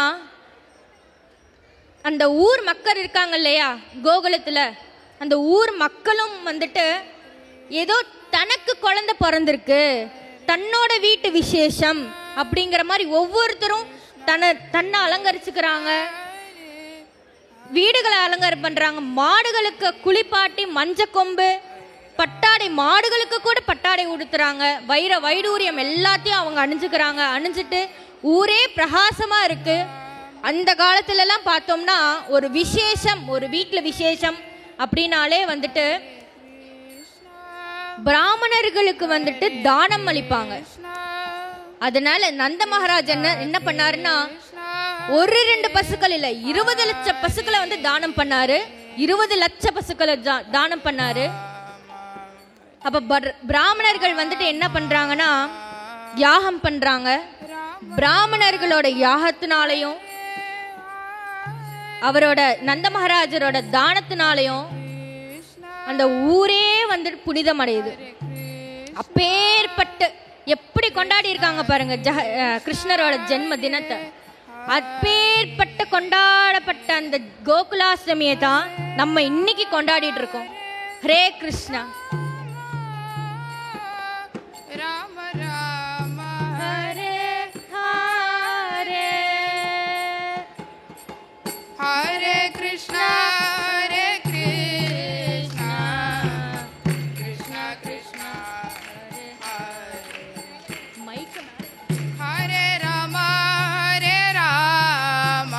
அந்த ஊர் மக்கள் இருக்காங்க இல்லையா கோகுலத்தில், அந்த ஊர் மக்களும் வந்துட்டு ஏதோ தனக்கு குழந்தை பிறந்திருக்கு, தன்னோட வீட்டு விசேஷம் அப்படிங்கிற மாதிரி ஒவ்வொருத்தரும் தன்னை அலங்கரிச்சுக்கிறாங்க, வீடுகளை அலங்காரம் பண்ணுறாங்க. மாடுகளுக்கு குளிப்பாட்டி மஞ்சக்கொம்பு பட்டாடை, மாடுகளுக்கு கூட பட்டாடை உடுத்துறாங்க. வைடூரியம் எல்லாத்தையும் அவங்க அணிஞ்சுக்கிறாங்க. அணிஞ்சிட்டு ஊரே பிரகாசமாக இருக்கு. அந்த காலத்துலலாம் பார்த்தோம்னா ஒரு விசேஷம், ஒரு வீட்டில் விசேஷம் அப்படின்னாலே வந்துட்டு பிராமணர்களுக்கு வந்துட்டு தானம் அளிப்பாங்க. அதனால நந்த மகாராஜ் என்ன பண்ணாருன்னா, 1-2 பசுக்கள் இல்லை, 20 லட்சம் பசுக்களை வந்து தானம் பண்ணாரு. 20 லட்சம் பசுக்களை தானம் பண்ணாரு. அப்ப பிராமணர்கள் வந்துட்டு என்ன பண்றாங்கன்னா யாகம் பண்றாங்க. பிராமணர்களோட யாகத்தினாலையும் அவரோட நந்த மகாராஜரோட தானத்தினாலையும் அந்த ஊரே வந்துட்டு புனிதம் அடையுது. அப்பேற்பட்டு எப்படி கொண்டாடி இருக்காங்க பாருங்க கிருஷ்ணரோட ஜென்ம தினத்தை. அப்பேற்பட்டு கொண்டாடப்பட்ட அந்த கோகுலாஷ்டமியை தான் நம்ம இன்னைக்கு கொண்டாடிட்டு இருக்கோம். ஹரே கிருஷ்ணா. ராம ராம ஹரே ஹரே ஹரே கிருஷ்ணா ஹரே கிருஷ்ணா கிருஷ்ணா கிருஷ்ணா ஹரே மைக் ஹரே ராம ஹரே ராம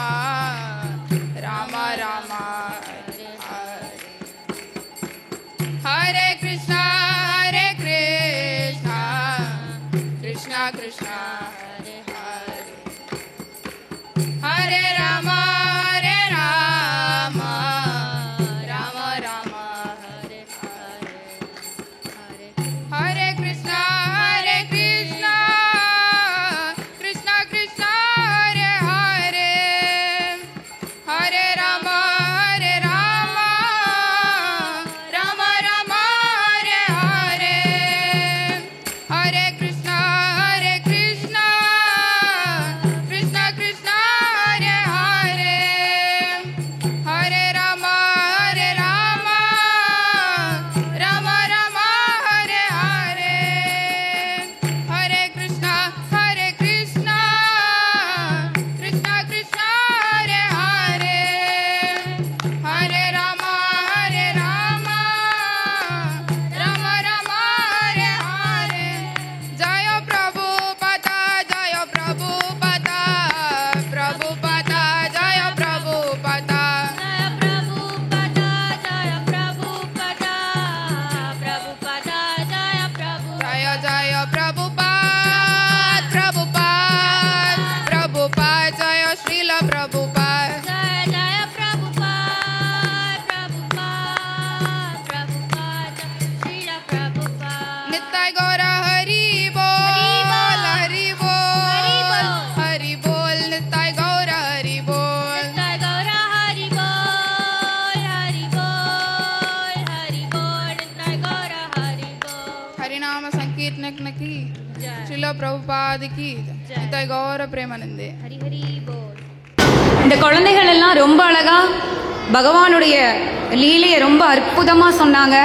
ராம ராம ஹரே ஹரே கிருஷ்ணா ஹரே கிருஷ்ணா கிருஷ்ணா கிருஷ்ணா ஹரே ஹரே ராம ஹரே ராம ராம ராம ஹரே ஹரே கிருஷ்ணா ஹரே கிருஷ்ணா கிருஷ்ணா கிருஷ்ணா ஹரே ஹரே ஹரே ராம ஹரே ராம ராம ராம ஹரே ஹரே ஹரே கிருஷ்ணா ஹரே கிருஷ்ணா கிருஷ்ணா கிருஷ்ணா ஹரே ஹரே ஹரே ராம ஹரே ராம ராம ராம ஹரே ஹரே ஹரே கிருஷ்ணா ஹரே கிருஷ்ணா கிருஷ்ணா கிருஷ்ணா ஹரே ஹரே ஹரே ராம ஹரே ராம ராம ராம ஹரே ஹரே ஜய பிரபுபதா ஜய பிரபுபதா பிரபுபதா ஜய பிரபுபதா ஜய ஜய பிரபுபாத் பிரபுபாத் பிரபுபாத் ஜய ஸ்ரீல பிரபுபாத் நித்தாய் கௌர ஹரி போல் ஹரி போல் ஹரி போல் நித்தாய் கௌர ஹரி போல் हरिनाम संकीर्तन की श्रील प्रभुपाद की निताय गौर प्रेमानंदे. இந்த குழந்தைகள் எல்லாம் ரொம்ப அழகா பகவானுடைய லீலையை ரொம்ப அற்புதமா சொன்னாங்க.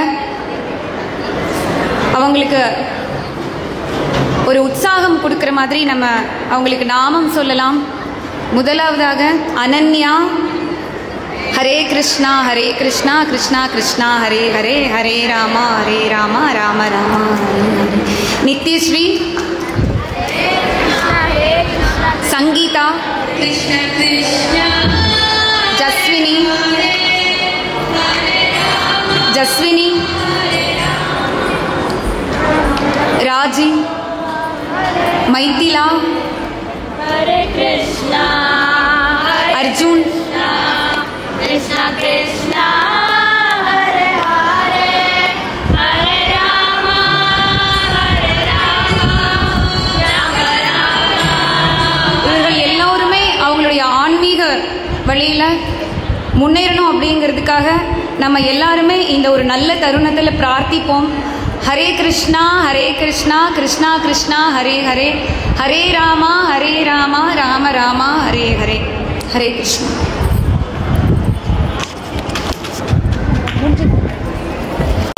அவங்களுக்கு ஒரு உற்சாகம் கொடுக்கிற மாதிரி நம்ம அவங்களுக்கு நாமம் சொல்லலாம். முதலாவதாக அனன்யா, ஹரே கிருஷ்ணா கிருஷ்ணா கிருஷ்ணா ஹரே ஹரே ஹரே ராமா ராம ராம ஹரே ஹரே. நித்யஸ்ரீ, சங்கீதா, ஜஸ்வினி, ராஜி, மைத்திலா, அர்ஜுன், கிருஷ்ணா கிருஷ்ணா ஹரே ஹரே ஹரே ராம ராம ராம. இவர்கள் எல்லோருமே அவங்களுடைய ஆன்மீக வழியில முன்னேறணும் அப்படிங்கிறதுக்காக நம்ம எல்லாருமே இந்த ஒரு நல்ல தருணத்தில் பிரார்த்திப்போம். ஹரே கிருஷ்ணா கிருஷ்ணா கிருஷ்ணா ஹரே ஹரே ஹரே ராமா ராம ராம ஹரே ஹரே. ஹரே கிருஷ்ணா.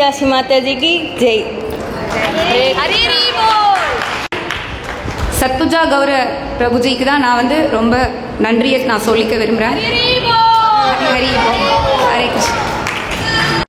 காசி மாதாஜிக்கு ஜெய். சத்புஜா கௌர பிரபுஜிக்கு தான் நான் ரொம்ப நன்றியை நான் சொல்லிக்க விரும்புகிறேன். ஹரி ஹரி போல்.